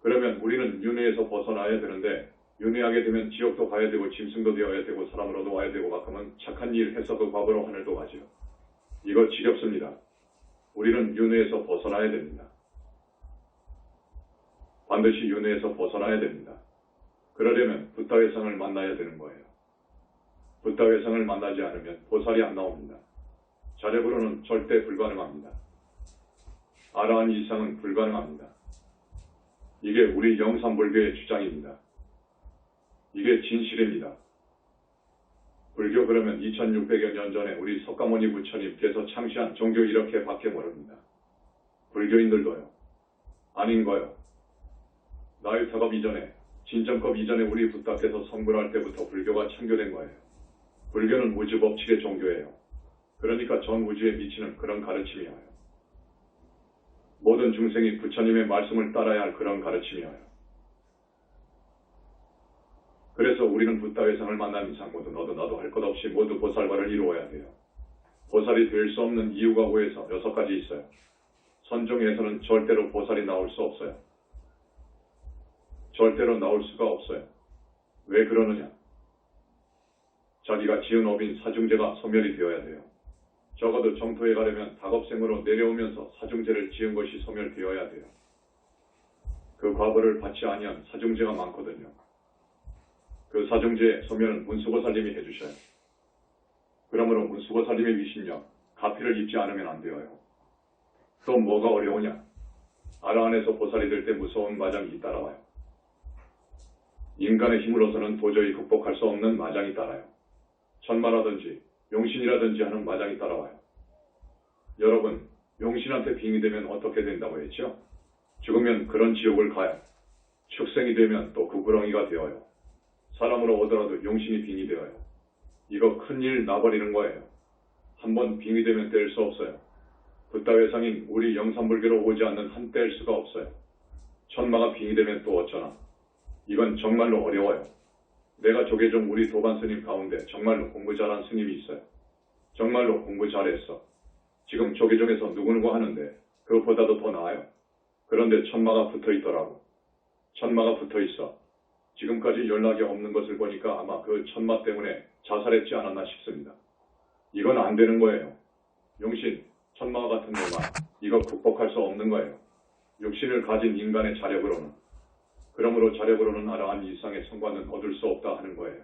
그러면 우리는 윤회에서 벗어나야 되는데 윤회하게 되면 지옥도 가야 되고 짐승도 되어야 되고 사람으로도 와야 되고 가끔은 착한 일 해서 그 과보로 하늘도 가지요. 이거 지겹습니다. 우리는 윤회에서 벗어나야 됩니다. 반드시 윤회에서 벗어나야 됩니다. 그러려면 붓다회상을 만나야 되는 거예요. 붓다회상을 만나지 않으면 보살이 안 나옵니다. 자력으로는 절대 불가능합니다. 아라한 이상은 불가능합니다. 이게 우리 영산불교의 주장입니다. 이게 진실입니다. 불교 그러면 2600여 년 전에 우리 석가모니 부처님께서 창시한 종교 이렇게 밖에 모릅니다. 불교인들도요. 아닌 거요. 나유타급 이전에 진정급 이전에 우리 붓다께서 성불할 때부터 불교가 창조된 거예요. 불교는 우주 법칙의 종교예요. 그러니까 전 우주에 미치는 그런 가르침이에요. 모든 중생이 부처님의 말씀을 따라야 할 그런 가르침이에요. 그래서 우리는 붓다회상을 만난 이상 모두 너도 나도 할 것 없이 모두 보살과를 이루어야 돼요. 보살이 될 수 없는 이유가 5에서 6가지 있어요. 선종에서는 절대로 보살이 나올 수 없어요. 절대로 나올 수가 없어요. 왜 그러느냐? 자기가 지은 업인 사중제가 소멸이 되어야 돼요. 적어도 정토에 가려면 다겁생으로 내려오면서 사중제를 지은 것이 소멸되어야 돼요. 그 과보를 받지 아니한 사중제가 많거든요. 그 사중제의 소멸은 문수보살님이 해주셔요. 그러므로 문수보살님의 위신력, 가피를 입지 않으면 안 되어요. 또 뭐가 어려우냐? 아라한에서 보살이 될 때 무서운 마장이 따라와요. 인간의 힘으로서는 도저히 극복할 수 없는 마장이 따라요. 천마라든지 용신이라든지 하는 마장이 따라와요. 여러분, 용신한테 빙이 되면 어떻게 된다고 했죠? 죽으면 그런 지옥을 가요. 축생이 되면 또 그 구렁이가 되어요. 사람으로 오더라도 용신이 빙이 되어요. 이거 큰일 나버리는 거예요. 한번 빙이 되면 뗄 수 없어요. 붓다회상인 우리 영산불교로 오지 않는 한 뗄 수가 없어요. 천마가 빙이 되면 또 어쩌나. 이건 정말로 어려워요. 내가 조계종 우리 도반 스님 가운데 정말로 공부 잘한 스님이 있어요. 정말로 공부 잘했어. 지금 조계종에서 누구누구 하는데 그것보다도 더 나아요. 그런데 천마가 붙어있더라고. 천마가 붙어있어. 지금까지 연락이 없는 것을 보니까 아마 그 천마 때문에 자살했지 않았나 싶습니다. 이건 안 되는 거예요. 용신, 천마와 같은 놈아, 이거 극복할 수 없는 거예요. 육신을 가진 인간의 자력으로는. 그러므로 자력으로는 아라한 이상의 성과는 얻을 수 없다 하는 거예요.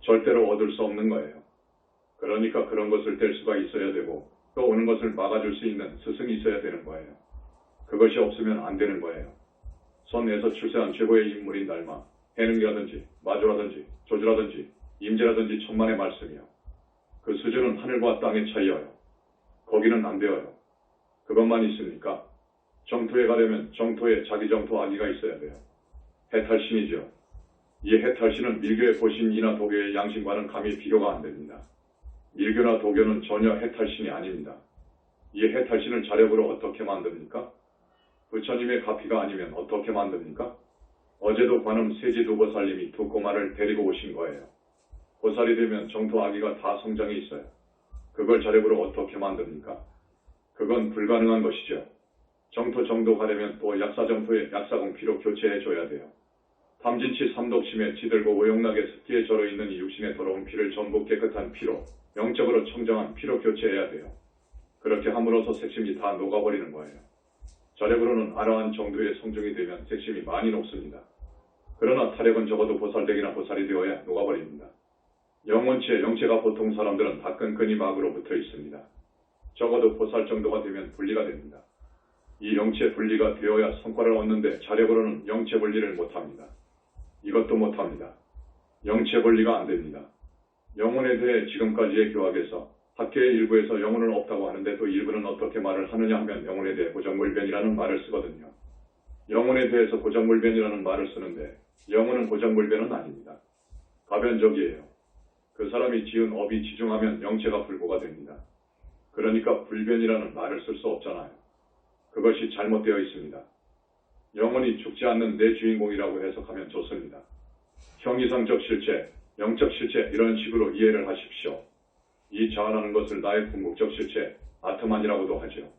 절대로 얻을 수 없는 거예요. 그러니까 그런 것을 뗄 수가 있어야 되고 또 오는 것을 막아줄 수 있는 스승이 있어야 되는 거예요. 그것이 없으면 안 되는 거예요. 선에서 출세한 최고의 인물인 달마, 해능이라든지 마조라든지 조주라든지 임재라든지 천만의 말씀이요. 그 수준은 하늘과 땅의 차이여요. 거기는 안 되어요. 그것만 있습니까? 정토에 가려면 정토에 자기 정토 아기가 있어야 돼요. 해탈신이죠. 이 해탈신은 밀교의 보신이나 도교의 양신과는 감히 비교가 안 됩니다. 밀교나 도교는 전혀 해탈신이 아닙니다. 이 해탈신을 자력으로 어떻게 만듭니까? 부처님의 가피가 아니면 어떻게 만듭니까? 어제도 관음 세지도보살님이 두 꼬마를 데리고 오신 거예요. 보살이 되면 정토 아기가 다 성장해 있어요. 그걸 자력으로 어떻게 만듭니까? 그건 불가능한 것이죠. 정토 정도 가려면 또 약사정토에 약사공피로 교체해줘야 돼요. 탐진치 삼독심에 지들고 오용락에 습기에 절어있는 이 육신의 더러운 피를 전부 깨끗한 피로, 영적으로 청정한 피로 교체해야 돼요. 그렇게 함으로써 색심이 다 녹아버리는 거예요. 자력으로는 아라한 정도의 성중이 되면 색심이 많이 녹습니다. 그러나 타력은 적어도 보살되기나 보살이 되어야 녹아버립니다. 영혼체, 영체가 보통 사람들은 다 끈끈이 막으로 붙어 있습니다. 적어도 보살 정도가 되면 분리가 됩니다. 이 영체 분리가 되어야 성과를 얻는데 자력으로는 영체 분리를 못합니다. 이것도 못합니다. 영체 분리가 안 됩니다. 영혼에 대해 지금까지의 교학에서 학계의 일부에서 영혼은 없다고 하는데 또 일부는 어떻게 말을 하느냐 하면 영혼에 대해 고정불변이라는 말을 쓰거든요. 영혼에 대해서 고정불변이라는 말을 쓰는데 영혼은 고정불변은 아닙니다. 가변적이에요. 그 사람이 지은 업이 지중하면 영체가 불고가 됩니다. 그러니까 불변이라는 말을 쓸 수 없잖아요. 그것이 잘못되어 있습니다. 영혼이 죽지 않는 내 주인공이라고 해석하면 좋습니다. 형이상적 실체, 영적 실체 이런 식으로 이해를 하십시오. 이 자아라는 것을 나의 궁극적 실체, 아트만이라고도 하죠.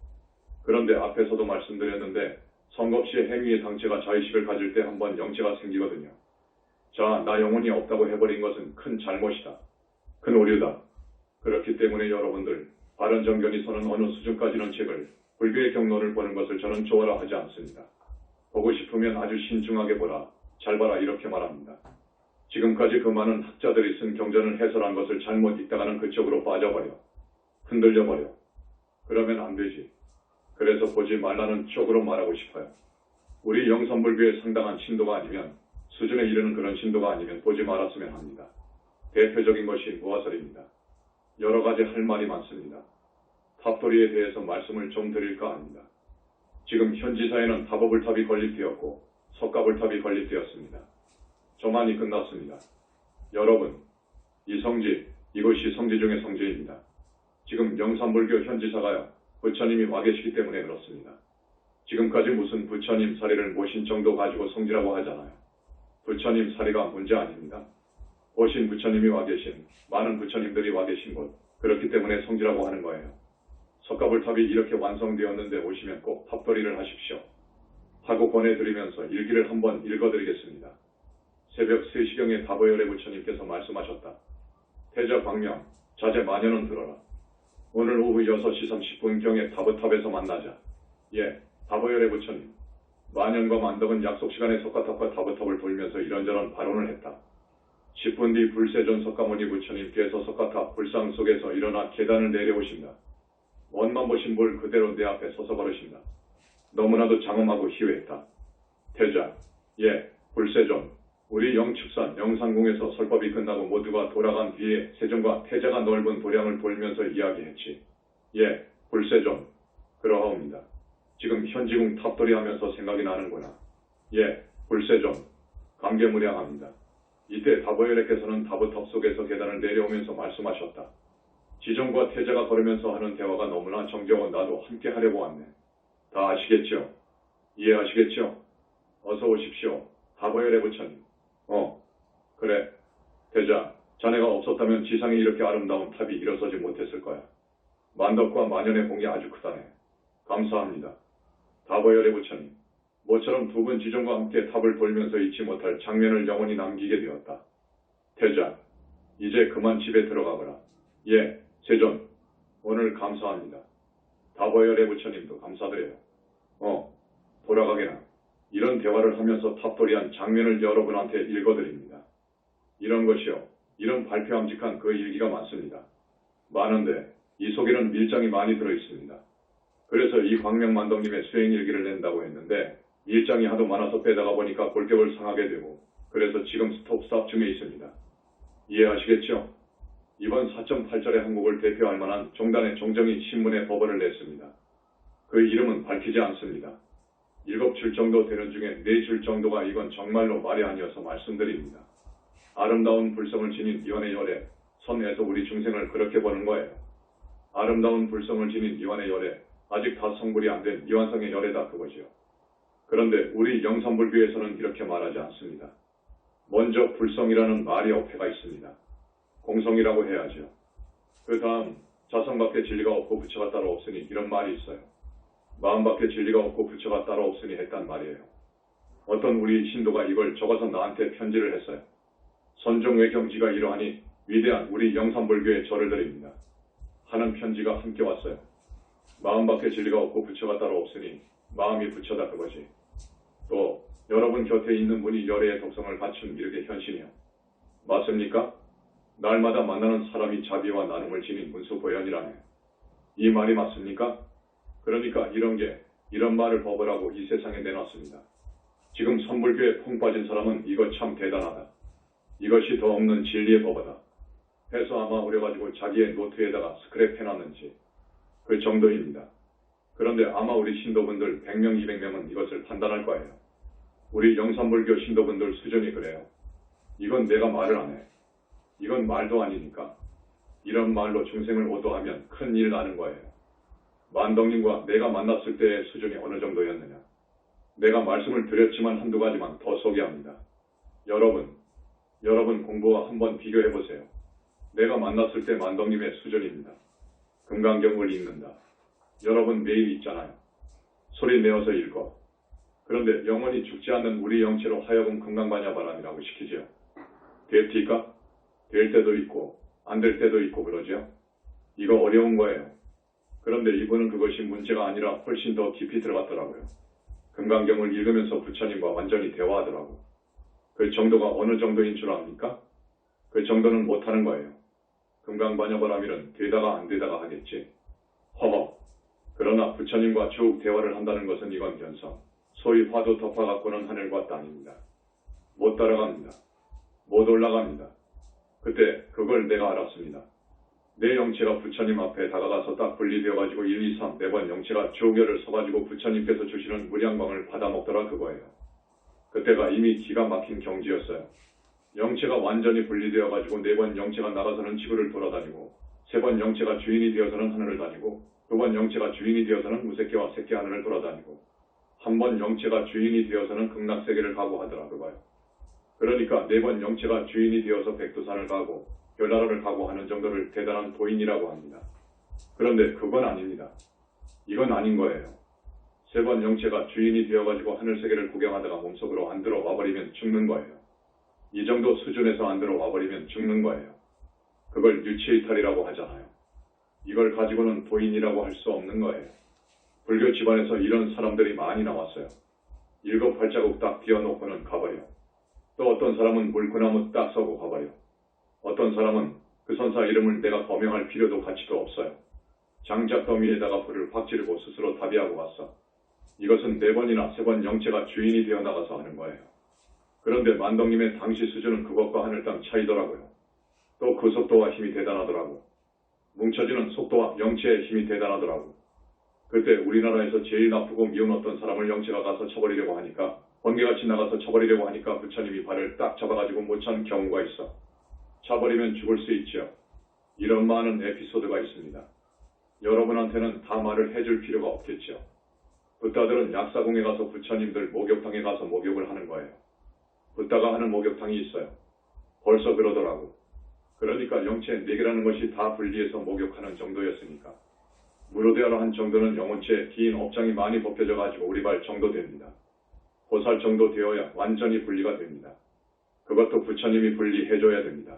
그런데 앞에서도 말씀드렸는데 성겁시의 행위의 당체가 자의식을 가질 때 한번 영체가 생기거든요. 자, 나 영혼이 없다고 해버린 것은 큰 잘못이다. 큰 오류다. 그렇기 때문에 여러분들 바른정견이 서는 어느 수준까지는 책을 불교의 경론을 보는 것을 저는 좋아라 하지 않습니다. 보고 싶으면 아주 신중하게 보라. 잘 봐라 이렇게 말합니다. 지금까지 그 많은 학자들이 쓴 경전을 해설한 것을 잘못 읽다가는 그쪽으로 빠져버려. 흔들려버려. 그러면 안 되지. 그래서 보지 말라는 쪽으로 말하고 싶어요. 우리 영산불교의 상당한 신도가 아니면 수준에 이르는 그런 신도가 아니면 보지 말았으면 합니다. 대표적인 것이 무화설입니다. 여러 가지 할 말이 많습니다. 탑돌이에 대해서 말씀을 좀 드릴까 합니다. 지금 현지사에는 다보불탑이 건립되었고 석가불탑이 건립되었습니다. 조만이 끝났습니다. 여러분, 이 성지, 이곳이 성지 중의 성지입니다. 지금 영산불교 현지사가요, 부처님이 와 계시기 때문에 그렇습니다. 지금까지 무슨 부처님 사리를 모신 정도 가지고 성지라고 하잖아요. 부처님 사리가 문제 아닙니다. 오신 부처님이 와 계신, 많은 부처님들이 와 계신 곳, 그렇기 때문에 성지라고 하는 거예요. 석가불탑이 이렇게 완성되었는데 오시면 꼭 탑돌이를 하십시오. 하고 권해드리면서 일기를 한번 읽어드리겠습니다. 새벽 3시경에 다보열의 부처님께서 말씀하셨다. 태자 광명, 자제 마녀는 들어라. 오늘 오후 6시 30분경에 다보탑에서 만나자. 예, 다보열의 부처님. 만연과 만덕은 약속시간에 석가탑과 다보탑을 돌면서 이런저런 발언을 했다. 10분 뒤 불세존 석가모니 부처님께서 석가탑 불상 속에서 일어나 계단을 내려오신다. 원만 보신 볼 그대로 내 앞에 서서 걸으신다. 너무나도 장엄하고 희외했다. 태자, 예, 불세존, 우리 영축산 영산궁에서 설법이 끝나고 모두가 돌아간 뒤에 세존과 태자가 넓은 도량을 돌면서 이야기했지. 예, 불세존, 그러하옵니다. 지금 현지궁 탑돌이 하면서 생각이 나는구나. 예, 불세존, 감개무량합니다. 이때 다보열애께서는 다보탑 속에서 계단을 내려오면서 말씀하셨다. 지존과 태자가 걸으면서 하는 대화가 너무나 정겨워 나도 함께 하려고 왔네. 다 아시겠죠? 이해하시겠죠? 어서 오십시오. 다보열의 부처님. 그래. 대자, 자네가 없었다면 지상에 이렇게 아름다운 탑이 일어서지 못했을 거야. 만덕과 만연의 공이 아주 크다네. 감사합니다. 다보열의 부처님. 모처럼 두 분 지존과 함께 탑을 돌면서 잊지 못할 장면을 영원히 남기게 되었다. 대자, 이제 그만 집에 들어가거라. 예, 세존. 오늘 감사합니다. 다보열의 부처님도 감사드려요. 돌아가게나. 이런 대화를 하면서 탑돌이한 장면을 여러분한테 읽어드립니다. 이런 것이요. 이런 발표함직한 그 일기가 많습니다. 많은데 이 속에는 밀장이 많이 들어있습니다. 그래서 이 광명만덕님의 수행일기를 낸다고 했는데 밀장이 하도 많아서 빼다가 보니까 골격을 상하게 되고 그래서 지금 스톱스탑 중에 있습니다. 이해하시겠죠? 이번 4.8절의 한국을 대표할 만한 종단의 종정이 신문에 법원을 냈습니다. 그 이름은 밝히지 않습니다. 7줄 정도 되는 중에 4줄 정도가 이건 정말로 말이 아니어서 말씀드립니다. 아름다운 불성을 지닌 이완의 열애, 선에서 우리 중생을 그렇게 보는 거예요. 아름다운 불성을 지닌 이완의 열애, 아직 다 성불이 안 된 이완성의 열애다 그거지요. 그런데 우리 영산불교에서는 이렇게 말하지 않습니다. 먼저 불성이라는 말이 어폐가 있습니다. 공성이라고 해야죠. 그 다음 자성밖에 진리가 없고 부처가 따로 없으니 이런 말이 있어요. 마음밖에 진리가 없고 부처가 따로 없으니 했단 말이에요. 어떤 우리 신도가 이걸 적어서 나한테 편지를 했어요. 선종의 경지가 이러하니 위대한 우리 영산불교에 절을 드립니다. 하는 편지가 함께 왔어요. 마음밖에 진리가 없고 부처가 따로 없으니 마음이 부처다 그거지. 또 여러분 곁에 있는 분이 열애의 독성을 갖춘 이렇게 현신이요. 맞습니까? 날마다 만나는 사람이 자비와 나눔을 지닌 문수보현이라네. 이 말이 맞습니까? 그러니까 이런 말을 법으라고 이 세상에 내놨습니다. 지금 선불교에 퐁 빠진 사람은 이거 참 대단하다. 이것이 더 없는 진리의 법이다. 해서 아마 우려가지고 자기의 노트에다가 스크랩 해놨는지 그 정도입니다. 그런데 아마 우리 신도분들 100명, 200명은 이것을 판단할 거예요. 우리 영산불교 신도분들 수준이 그래요. 이건 내가 말을 안 해. 이건 말도 아니니까. 이런 말로 중생을 오도하면 큰일 나는 거예요. 만덕님과 내가 만났을 때의 수준이 어느 정도였느냐. 내가 말씀을 드렸지만 한두 가지만 더 소개합니다. 여러분 공부와 한번 비교해보세요. 내가 만났을 때 만덕님의 수준입니다. 금강경을 읽는다. 여러분 매일 읽잖아요. 소리 내어서 읽어. 그런데 영원히 죽지 않는 우리 영체로 하여금 금강반야바람이라고 시키지요. 됩니까? 될 때도 있고 안 될 때도 있고 그러죠. 이거 어려운 거예요. 그런데 이분은 그것이 문제가 아니라 훨씬 더 깊이 들어갔더라고요. 금강경을 읽으면서 부처님과 완전히 대화하더라고. 그 정도가 어느 정도인 줄 압니까? 그 정도는 못하는 거예요. 금강반야바람일은 되다가 안 되다가 하겠지. 허허. 그러나 부처님과 쭉 대화를 한다는 것은 이건 견성. 소위 화두 덮어 갖고는 하늘과 땅입니다. 못 따라갑니다. 못 올라갑니다. 그때 그걸 내가 알았습니다. 내 영체가 부처님 앞에 다가가서 딱 분리되어가지고 1, 2, 3, 4번 영체가 조결을 서가지고 부처님께서 주시는 무량광을 받아먹더라 그거예요. 그때가 이미 기가 막힌 경지였어요. 영체가 완전히 분리되어가지고 4번 영체가 나가서는 지구를 돌아다니고 3번 영체가 주인이 되어서는 하늘을 다니고 2번 영체가 주인이 되어서는 무색계와 색계 하늘을 돌아다니고 1번 영체가 주인이 되어서는 극락세계를 가고 하더라 그거예요. 그러니까 4번 영체가 주인이 되어서 백두산을 가고 별나라를 가고 하는 정도를 대단한 도인이라고 합니다. 그런데 그건 아닙니다. 이건 아닌 거예요. 3번 영체가 주인이 되어가지고 하늘세계를 구경하다가 몸속으로 안 들어와 버리면 죽는 거예요. 이 정도 수준에서 안 들어와 버리면 죽는 거예요. 그걸 유체이탈이라고 하잖아요. 이걸 가지고는 도인이라고 할 수 없는 거예요. 불교 집안에서 이런 사람들이 많이 나왔어요. 7 발자국 딱 띄워놓고는 가버려. 또 어떤 사람은 물구나무 딱 서고 가버려. 어떤 사람은 그 선사 이름을 내가 거명할 필요도 가치도 없어요. 장작 더미에다가 불을 확 지르고 스스로 답이하고 갔어. 이것은 4번이나 3번 영체가 주인이 되어 나가서 하는 거예요. 그런데 만덕님의 당시 수준은 그것과 하늘 땅 차이더라고요. 또 그 속도와 힘이 대단하더라고. 뭉쳐지는 속도와 영체의 힘이 대단하더라고. 그때 우리나라에서 제일 나쁘고 미운 어떤 사람을 영체가 가서 쳐버리려고 하니까 번개같이 나가서 쳐버리려고 하니까 부처님이 발을 딱 잡아가지고 못 찬 경우가 있어. 차버리면 죽을 수 있죠. 이런 많은 에피소드가 있습니다. 여러분한테는 다 말을 해줄 필요가 없겠죠. 붓다들은 약사궁에 가서 부처님들 목욕탕에 가서 목욕을 하는 거예요. 붓다가 하는 목욕탕이 있어요. 벌써 그러더라고. 그러니까 영체 4개라는 것이 다 분리해서 목욕하는 정도였으니까. 무로대하러 한 정도는 영혼체 긴 업장이 많이 벗겨져 가지고 우리발 정도 됩니다. 보살 정도 되어야 완전히 분리가 됩니다. 그것도 부처님이 분리해줘야 됩니다.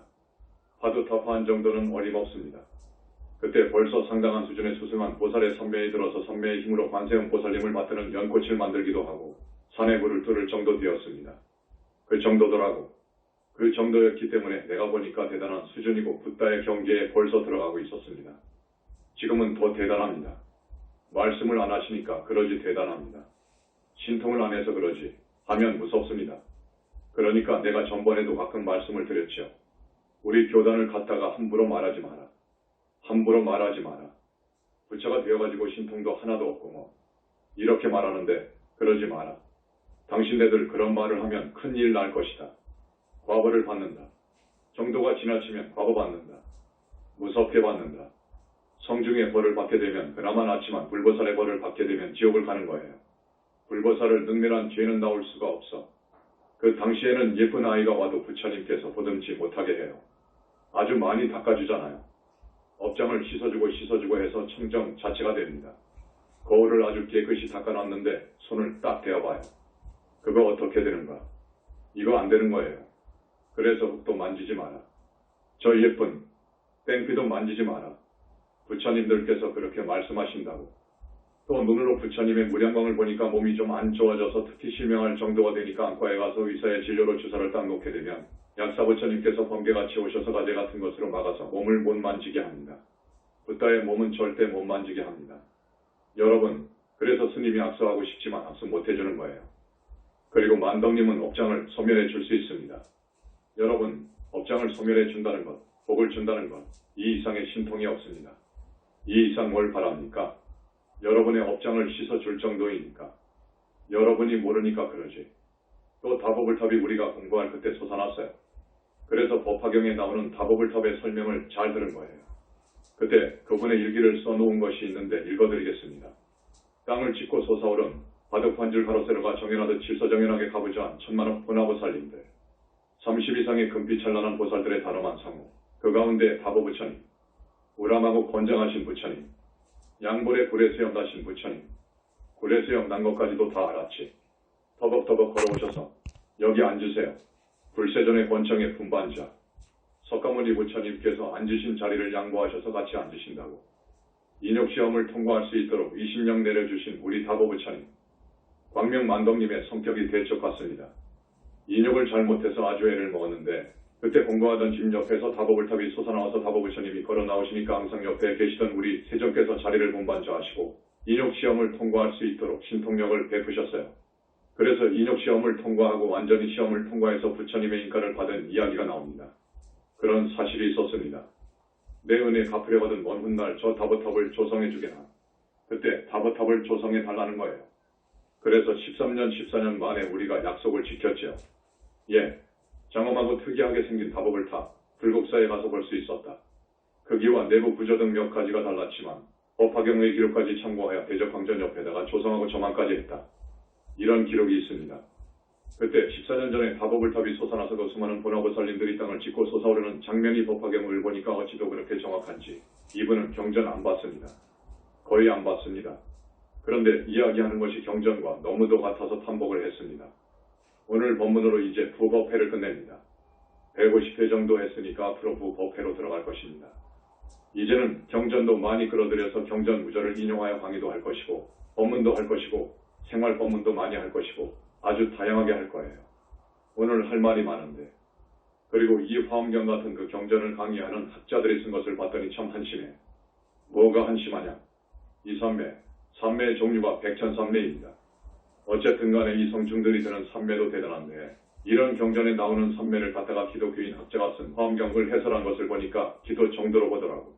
파두타파한 정도는 어림없습니다. 그때 벌써 상당한 수준의 수승한 보살의 선매에 들어서 선매의 힘으로 관세음 보살님을 받드는 연꽃을 만들기도 하고 산에 불을 뚫을 정도 되었습니다. 그 정도더라고. 그 정도였기 때문에 내가 보니까 대단한 수준이고 붓다의 경계에 벌써 들어가고 있었습니다. 지금은 더 대단합니다. 말씀을 안 하시니까 그러지 대단합니다. 신통을 안 해서 그러지 하면 무섭습니다. 그러니까 내가 전번에도 가끔 말씀을 드렸죠. 우리 교단을 갖다가 함부로 말하지 마라. 함부로 말하지 마라. 부처가 되어가지고 신통도 하나도 없고 뭐 이렇게 말하는데 그러지 마라. 당신네들 그런 말을 하면 큰일 날 것이다. 과벌을 받는다. 정도가 지나치면 과거 받는다. 무섭게 받는다. 성중의 벌을 받게 되면 그나마 낫지만 불보살의 벌을 받게 되면 지옥을 가는 거예요. 불보살을 능멸한 죄는 나올 수가 없어. 그 당시에는 예쁜 아이가 와도 부처님께서 보듬지 못하게 해요. 아주 많이 닦아주잖아요. 업장을 씻어주고 해서 청정 자체가 됩니다. 거울을 아주 깨끗이 닦아놨는데 손을 딱 대어봐요. 그거 어떻게 되는가? 이거 안 되는 거예요. 그래서 흙도 만지지 마라. 저 예쁜 땡피도 만지지 마라. 부처님들께서 그렇게 말씀하신다고. 또 눈으로 부처님의 무량광을 보니까 몸이 좀 안 좋아져서 특히 실명할 정도가 되니까 안과에 가서 의사의 진료로 주사를 딱 놓게 되면 약사 부처님께서 번개같이 오셔서 가재 같은 것으로 막아서 몸을 못 만지게 합니다. 붓다의 몸은 절대 못 만지게 합니다. 여러분, 그래서 스님이 악수하고 싶지만 악수 못 해주는 거예요. 그리고 만덕님은 업장을 소멸해 줄 수 있습니다. 여러분, 업장을 소멸해 준다는 것, 복을 준다는 것, 이 이상의 신통이 없습니다. 이 이상 뭘 바랍니까? 여러분의 업장을 씻어줄 정도이니까. 여러분이 모르니까 그러지. 또 다보불탑이 우리가 공부할 그때 솟아났어요. 그래서 법화경에 나오는 다보불탑의 설명을 잘 들은 거예요. 그때 그분의 일기를 써놓은 것이 있는데 읽어드리겠습니다. 땅을 짓고 솟아오른 바둑판줄 가로세로가 정연하듯 질서정연하게 가부좌한 천만억 보나보살님들, 30 이상의 금빛 찬란한 보살들의 단엄한 상호, 그 가운데 다보부처님, 우람하고 권장하신 부처님, 양볼에 구레수염 나신 부처님, 구레수염 난 것까지도 다 알았지. 터벅터벅 걸어오셔서 여기 앉으세요. 불세전의 권청의 분반자. 석가모니 부처님께서 앉으신 자리를 양보하셔서 같이 앉으신다고. 인욕시험을 통과할 수 있도록 20령 내려주신 우리 다보부처님. 광명만덕님의 성격이 대척 같습니다. 인욕을 잘못해서 아주 애를 먹었는데 그때 공부하던 집 옆에서 다보불탑이 솟아나와서 다보부처님이 걸어 나오시니까 항상 옆에 계시던 우리 세존께서 자리를 본반자하시고 인욕시험을 통과할 수 있도록 신통력을 베푸셨어요. 그래서 인욕시험을 통과하고 완전히 시험을 통과해서 부처님의 인가를 받은 이야기가 나옵니다. 그런 사실이 있었습니다. 내 은혜 갚으려 받은 먼 훗날 저 다보탑을 조성해 주게나. 그때 다보탑을 조성해 달라는 거예요. 그래서 13년, 14년 만에 우리가 약속을 지켰죠. 예, 장엄하고 특이하게 생긴 다보불탑, 불국사에 가서 볼 수 있었다. 크기와 내부 구조 등 몇 가지가 달랐지만 법화경의 기록까지 참고하여 대적황전 옆에다가 조성하고 조망까지 했다. 이런 기록이 있습니다. 그때 14년 전에 다보불탑이 솟아나서도 수많은 보나보살님들이 땅을 짓고 솟아오르는 장면이 법화경을 보니까 어찌도 그렇게 정확한지 이분은 경전 안 봤습니다. 거의 안 봤습니다. 그런데 이야기하는 것이 경전과 너무도 같아서 탐복을 했습니다. 오늘 법문으로 이제 부법회를 끝냅니다. 150회 정도 했으니까 앞으로 부법회로 들어갈 것입니다. 이제는 경전도 많이 끌어들여서 경전 무절을 인용하여 강의도 할 것이고 법문도 할 것이고 생활 법문도 많이 할 것이고 아주 다양하게 할 거예요. 오늘 할 말이 많은데 그리고 이 화엄경 같은 그 경전을 강의하는 학자들이 쓴 것을 봤더니 참 한심해. 뭐가 한심하냐? 이 삼매의 종류가 백천삼매입니다. 어쨌든 간에 이 성중들이 드는 삼매도 대단한데 이런 경전에 나오는 삼매를 갖다가 기독교인 학자가 쓴 화엄경을 해설한 것을 보니까 기도 정도로 보더라고.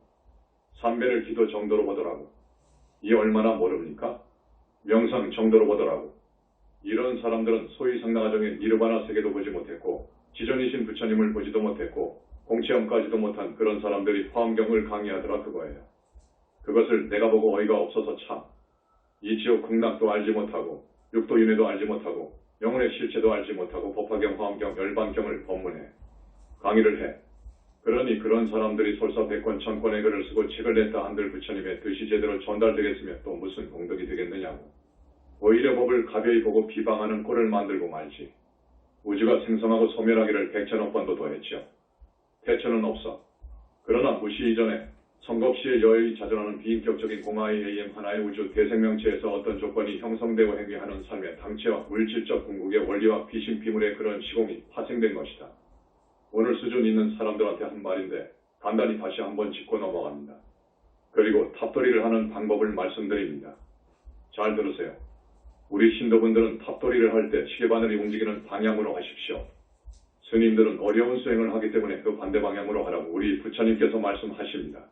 삼매를 기도 정도로 보더라고. 이 얼마나 모릅니까? 명상 정도로 보더라고. 이런 사람들은 소위 상당하정인 니르바나 세계도 보지 못했고 지존이신 부처님을 보지도 못했고 공체험까지도 못한 그런 사람들이 화엄경을 강의하더라 그거예요. 그것을 내가 보고 어이가 없어서 참 이 지옥 극락도 알지 못하고 육도윤회도 알지 못하고 영혼의 실체도 알지 못하고 법화경, 화엄경, 열반경을 법문해 강의를 해. 그러니 그런 사람들이 설사백권 천권의 글을 쓰고 책을 냈다 한들 부처님의 뜻이 제대로 전달되겠으며 또 무슨 공덕이 되겠느냐고. 오히려 법을 가벼이 보고 비방하는 꼴을 만들고 말지. 우주가 생성하고 소멸하기를 백천억 번도 더했죠. 태초는 없어. 그러나 무시 이전에 성겁시에 여의 자전하는 비인격적인 공하의 AM 하나의 우주 대생명체에서 어떤 조건이 형성되고 행위하는 삶의 당체와 물질적 궁극의 원리와 비심비물의 그런 시공이 파생된 것이다. 오늘 수준 있는 사람들한테 한 말인데 간단히 다시 한번 짚고 넘어갑니다. 그리고 탑돌이를 하는 방법을 말씀드립니다. 잘 들으세요. 우리 신도분들은 탑돌이를 할 때 시계바늘이 움직이는 방향으로 하십시오. 스님들은 어려운 수행을 하기 때문에 그 반대 방향으로 하라고 우리 부처님께서 말씀하십니다.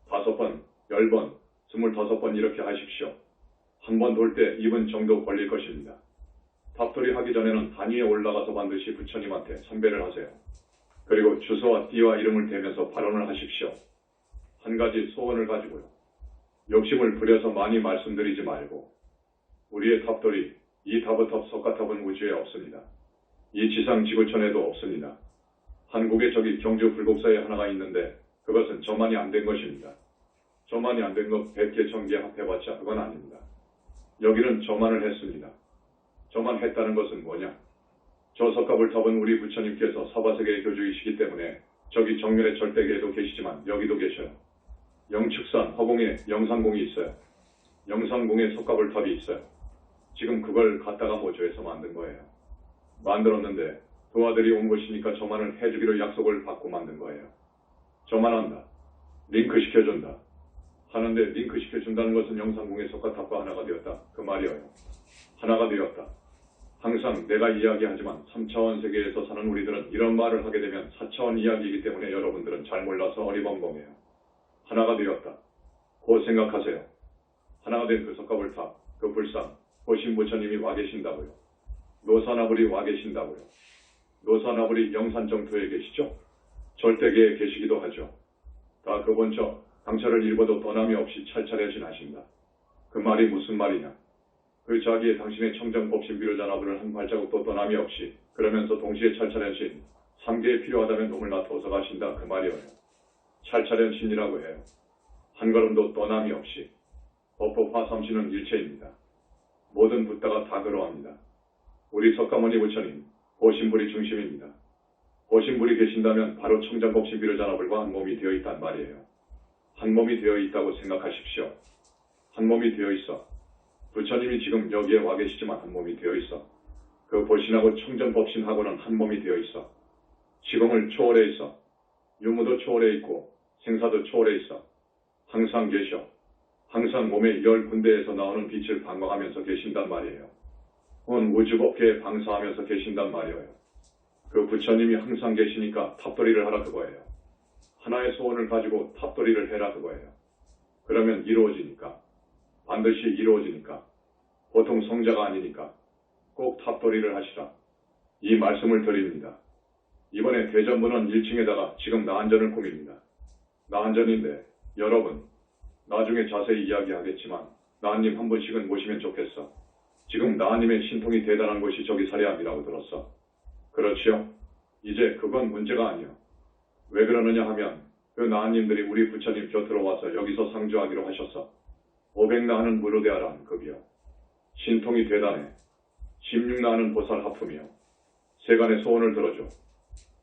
5번, 10번, 25번 이렇게 하십시오. 한 번 돌 때 2분 정도 걸릴 것입니다. 탑돌이 하기 전에는 단위에 올라가서 반드시 부처님한테 선배를 하세요. 그리고 주소와 띠와 이름을 대면서 발언을 하십시오. 한 가지 소원을 가지고요. 욕심을 부려서 많이 말씀드리지 말고 우리의 탑돌이 이 다부탑 석가탑은 우주에 없습니다. 이 지상 지구촌에도 없습니다. 한국에 저기 경주 불국사에 하나가 있는데 그것은 저만이 안 된 것입니다. 저만이 안 된 것 100개 1000개 합해봤자 그건 아닙니다. 여기는 저만을 했습니다. 저만 했다는 것은 뭐냐? 저 석가불탑은 우리 부처님께서 사바세계의 교주이시기 때문에 저기 정면의 절대계에도 계시지만 여기도 계셔요. 영축산 허공에 영산공이 있어요. 영산공에 석가불탑이 있어요. 지금 그걸 갖다가 모조해서 만든 거예요. 만들었는데 두 아들이 온 것이니까 저만을 해주기로 약속을 받고 만든 거예요. 저만 한다. 링크 시켜준다. 하는데 링크 시켜준다는 것은 영산공의 석가탑과 하나가 되었다. 그 말이에요. 하나가 되었다. 항상 내가 이야기하지만 3차원 세계에서 사는 우리들은 이런 말을 하게 되면 4차원 이야기이기 때문에 여러분들은 잘 몰라서 어리벙벙해요. 하나가 되었다. 곧 생각하세요. 하나가 된 그 석가불탑, 그 불상, 고신부처님이 와 계신다고요. 노사나불이 와 계신다고요. 노사나불이 영산정토에 계시죠? 절대계에 계시기도 하죠. 다 그 본처 강차를 읽어도 떠남이 없이 찰찰에 지나신다. 그 말이 무슨 말이냐? 그 자기의 당신의 청정법신비를 잔압을 한 발자국도 떠남이 없이 그러면서 동시에 찰찰현신 3개에 필요하다면 놈을 놔둬서 가신다. 그 말이에요. 찰찰현신이라고 해요. 한 걸음도 떠남이 없이. 법법화삼신은 일체입니다. 모든 붓다가 다 그러합니다. 우리 석가모니 부처님 보신불이 중심입니다. 보신불이 계신다면 바로 청정법신비를 잔압을과 한 몸이 되어 있단 말이에요. 한 몸이 되어 있다고 생각하십시오. 한 몸이 되어 있어. 부처님이 지금 여기에 와 계시지만 한 몸이 되어 있어. 그 보신하고 청정법신하고는 한 몸이 되어 있어. 시공을 초월해 있어. 유무도 초월해 있고 생사도 초월해 있어. 항상 계셔. 항상 몸의 10군데에서 나오는 빛을 방광하면서 계신단 말이에요. 온 우주법계에 방사하면서 계신단 말이에요. 그 부처님이 항상 계시니까 탑돌이를 하라 그거예요. 하나의 소원을 가지고 탑돌이를 해라 그거예요. 그러면 이루어지니까. 반드시 이루어지니까. 보통 성자가 아니니까. 꼭 탑돌이를 하시라. 이 말씀을 드립니다. 이번에 대전문원 1층에다가 지금 나한전을 꾸밉니다. 나한전인데 여러분 나중에 자세히 이야기하겠지만 나한님 한 번씩은 모시면 좋겠어. 지금 나한님의 신통이 대단한 곳이 저기 사례암이라고 들었어. 그렇지요? 이제 그건 문제가 아니요. 왜 그러느냐 하면 그 나한님들이 우리 부처님 곁으로 와서 여기서 상주하기로 하셨어. 500나하는 무료대하라는 급이요. 신통이 대단해. 16나하는 보살 하품이요. 세간의 소원을 들어줘.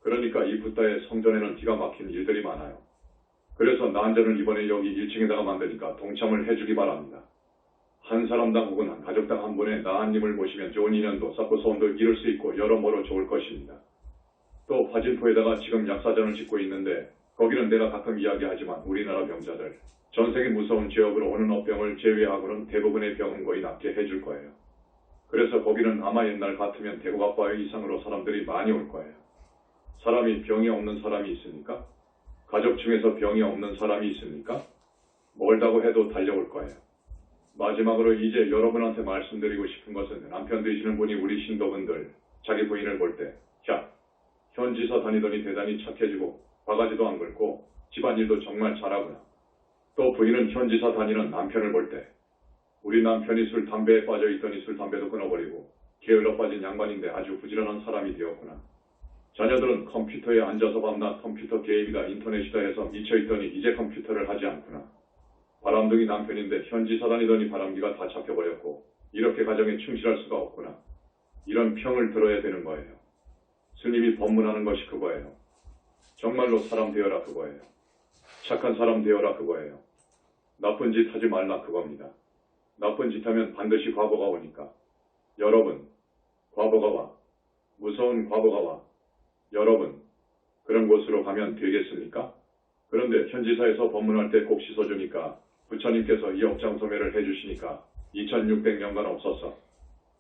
그러니까 이 붓다의 성전에는 기가 막힌 일들이 많아요. 그래서 나한전을 이번에 여기 1층에다가 만드니까 동참을 해주기 바랍니다. 한 사람당 혹은 한 가족당 한 분의 나한님을 모시면 좋은 인연도 쌓고 소원도 이룰 수 있고 여러모로 좋을 것입니다. 또 화진포에다가 지금 약사전을 짓고 있는데 거기는 내가 가끔 이야기하지만 우리나라 병자들 전생의 무서운 죄업으로 오는 업병을 제외하고는 대부분의 병은 거의 낫게 해줄 거예요. 그래서 거기는 아마 옛날 같으면 대구가빠의 이상으로 사람들이 많이 올 거예요. 사람이 병이 없는 사람이 있습니까? 가족 중에서 병이 없는 사람이 있습니까? 멀다고 해도 달려올 거예요. 마지막으로 이제 여러분한테 말씀드리고 싶은 것은 남편 되시는 분이 우리 신도분들 자기 부인을 볼 때 자, 현지사 다니더니 대단히 착해지고 바가지도 안 긁고 집안일도 정말 잘하구나. 또 부인은 현지사 다니는 남편을 볼 때 우리 남편이 술, 담배에 빠져 있더니 술, 담배도 끊어버리고 게을러 빠진 양반인데 아주 부지런한 사람이 되었구나. 자녀들은 컴퓨터에 앉아서 밤낮 컴퓨터 게임이다 인터넷이다 해서 미쳐있더니 이제 컴퓨터를 하지 않구나. 바람둥이 남편인데 현지사단이더니 바람기가 다 잡혀버렸고 이렇게 가정에 충실할 수가 없구나. 이런 평을 들어야 되는 거예요. 스님이 법문하는 것이 그거예요. 정말로 사람 되어라 그거예요. 착한 사람 되어라 그거예요. 나쁜 짓 하지 말라 그겁니다. 나쁜 짓 하면 반드시 과보가 오니까. 여러분, 과보가 와. 무서운 과보가 와. 여러분, 그런 곳으로 가면 되겠습니까? 그런데 현지사에서 법문할 때 꼭 씻어주니까 부처님께서 이 업장 소멸을 해주시니까 2600년간 없었어.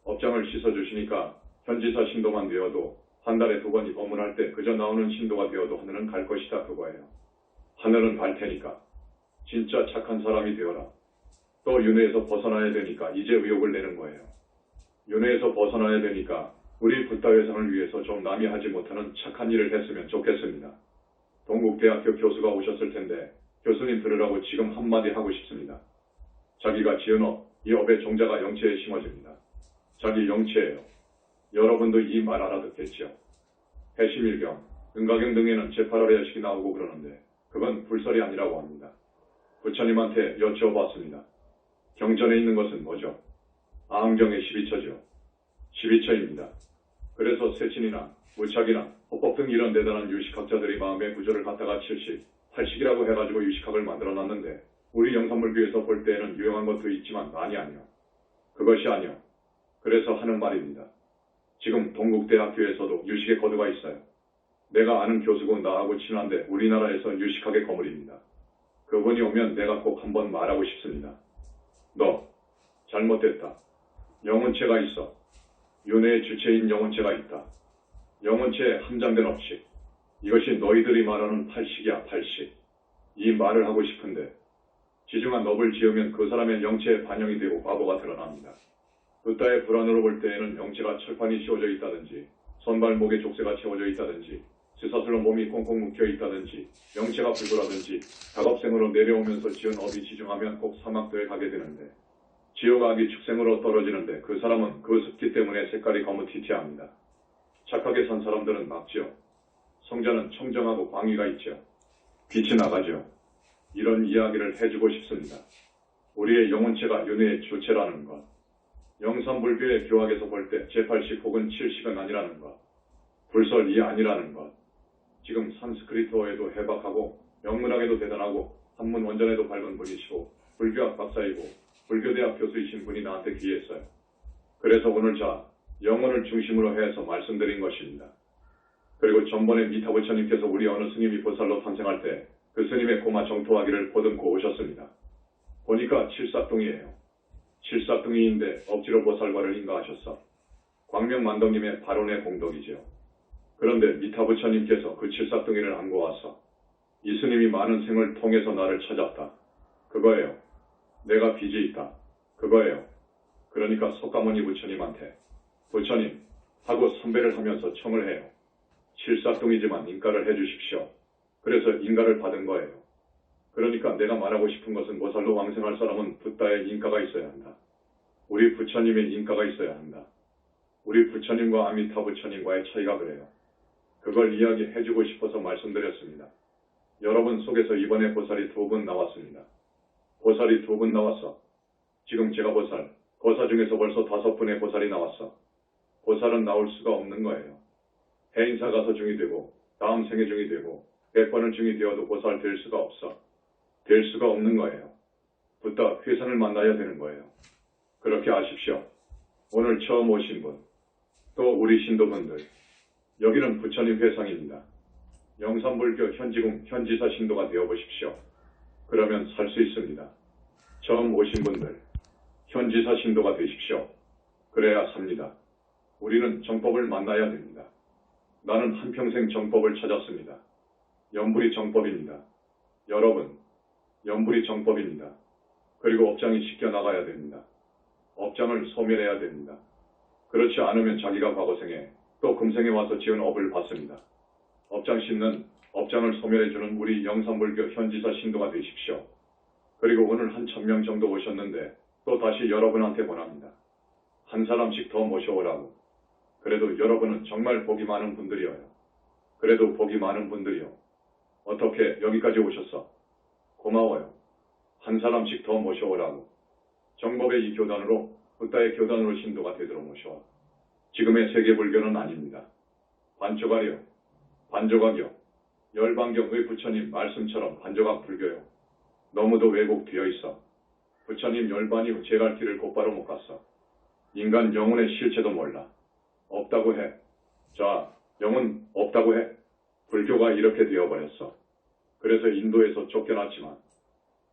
업장을 씻어주시니까 현지사 신도만 되어도 한 달에 2번이 법문할 때 그저 나오는 신도가 되어도 하늘은 갈 것이다 그거예요. 하늘은 갈 테니까 진짜 착한 사람이 되어라. 또 윤회에서 벗어나야 되니까 이제 의욕을 내는 거예요. 윤회에서 벗어나야 되니까 우리 붓다회상을 위해서 좀 남이 하지 못하는 착한 일을 했으면 좋겠습니다. 동국대학교 교수가 오셨을 텐데 교수님 들으라고 지금 한마디 하고 싶습니다. 자기가 지은 업, 이 업의 종자가 영체에 심어집니다. 자기 영체예요. 여러분도 이 말 알아듣겠죠? 해심일경, 은가경 등에는 제8월의 여식이 나오고 그러는데 그건 불설이 아니라고 합니다. 부처님한테 여쭤봤습니다. 경전에 있는 것은 뭐죠? 아항경의 12처죠. 12처입니다. 그래서 세친이나 무착이나 호법 등 이런 대단한 유식학자들이 마음의 구조를 갖다가 70, 80이라고 해가지고 유식학을 만들어놨는데 우리 영산물교에서 볼 때에는 유용한 것도 있지만 많이 아니요. 그것이 아니요. 그래서 하는 말입니다. 지금 동국대학교에서도 유식의 거두가 있어요. 내가 아는 교수고 나하고 친한데 우리나라에서 유식학의 거물입니다. 그분이 오면 내가 꼭 한번 말하고 싶습니다. 너 잘못됐다. 영혼체가 있어. 윤회의 주체인 영혼체가 있다. 영혼체에 함장된 업식. 이것이 너희들이 말하는 팔식이야, 팔식. 이 말을 하고 싶은데 지중한 업을 지으면 그 사람의 영체에 반영이 되고 과보가 드러납니다. 붓다의 불안으로 볼 때에는 영체가 철판이 씌워져 있다든지 손발목에 족쇄가 채워져 있다든지 쇠사슬로 몸이 꽁꽁 묶여 있다든지 영체가 불구라든지 작업생으로 내려오면서 지은 업이 지중하면 꼭 사막도에 가게 되는데 지옥악이 축생으로 떨어지는데 그 사람은 그 습기 때문에 색깔이 거무튀튀합니다. 착하게 산 사람들은 막지요. 성자는 청정하고 광의가 있죠. 빛이 나가죠. 이런 이야기를 해주고 싶습니다. 우리의 영혼체가 윤회의 주체라는 것. 영산불교의 교학에서 볼 때 제8식 혹은 7식은 아니라는 것. 불설이 아니라는 것. 지금 산스크리트어에도 해박하고 영문학에도 대단하고 한문 원전에도 밝은 분이시고 불교학 박사이고 불교대학 교수이신 분이 나한테 귀했어요. 그래서 오늘 영혼을 중심으로 해서 말씀드린 것입니다. 그리고 전번에 미타부처님께서 우리 어느 스님이 보살로 탄생할 때 그 스님의 고마 정토하기를 보듬고 오셨습니다. 보니까 칠삭둥이에요. 칠삭둥이인데 억지로 보살과를 인가하셨어. 광명만덕님의 발언의 공덕이지요. 그런데 미타부처님께서 그 칠삭둥이를 안고 와서 이 스님이 많은 생을 통해서 나를 찾았다. 그거예요. 내가 빚이 있다. 그거예요. 그러니까 석가모니 부처님한테 부처님 하고 선배를 하면서 청을 해요. 칠삭둥이지만 인가를 해주십시오. 그래서 인가를 받은 거예요. 그러니까 내가 말하고 싶은 것은 보살로 왕생할 사람은 붓다에 인가가 있어야 한다. 우리 부처님의 인가가 있어야 한다. 우리 부처님과 아미타 부처님과의 차이가 그래요. 그걸 이야기해주고 싶어서 말씀드렸습니다. 여러분 속에서 이번에 보살이 2분 나왔습니다. 보살이 2분 나왔어. 지금 제가 보살, 거사 중에서 벌써 5분의 보살이 나왔어. 보살은 나올 수가 없는 거예요. 해인사 가서 중이 되고 다음 생애 중이 되고 100번을 중이 되어도 보살 될 수가 없어. 될 수가 없는 거예요. 붓다 회선을 만나야 되는 거예요. 그렇게 아십시오. 오늘 처음 오신 분, 또 우리 신도분들, 여기는 부처님 회상입니다. 영산불교 현지궁 현지사 신도가 되어보십시오. 그러면 살 수 있습니다. 처음 오신 분들, 현지사 신도가 되십시오. 그래야 삽니다. 우리는 정법을 만나야 됩니다. 나는 한평생 정법을 찾았습니다. 연불이 정법입니다. 여러분, 연불이 정법입니다. 그리고 업장이 지켜나가야 됩니다. 업장을 소멸해야 됩니다. 그렇지 않으면 자기가 과거생에 또 금생에 와서 지은 업을 받습니다. 업장 씻는, 업장을 소멸해주는 우리 영산불교 현지사 신도가 되십시오. 그리고 오늘 한 1000명 정도 오셨는데 또 다시 여러분한테 권합니다. 한 사람씩 더 모셔오라고. 그래도 여러분은 정말 복이 많은 분들이어요. 그래도 복이 많은 분들이요. 어떻게 여기까지 오셨어? 고마워요. 한 사람씩 더 모셔오라고. 정법의 이 교단으로 붓다의 교단으로 신도가 되도록 모셔와. 지금의 세계불교는 아닙니다. 반조각이요. 반조각이요. 열반경의 부처님 말씀처럼 반조각 불교요. 너무도 왜곡되어 있어. 부처님 열반 이후 제 갈 길을 곧바로 못 갔어. 인간 영혼의 실체도 몰라. 없다고 해. 자, 영혼 없다고 해. 불교가 이렇게 되어버렸어. 그래서 인도에서 쫓겨났지만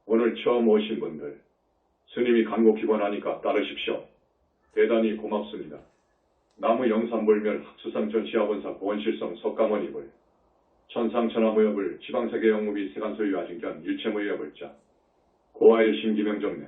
오늘 처음 오신 분들 스님이 간곡히 권하니까 따르십시오. 대단히 고맙습니다. 나무 영산불멸 학수상 전시학원사 보원실성 석가모니불 천상천하무협을 지방세계 영무비 세간소유 아진견 일체무협을자 고아일 심기명정내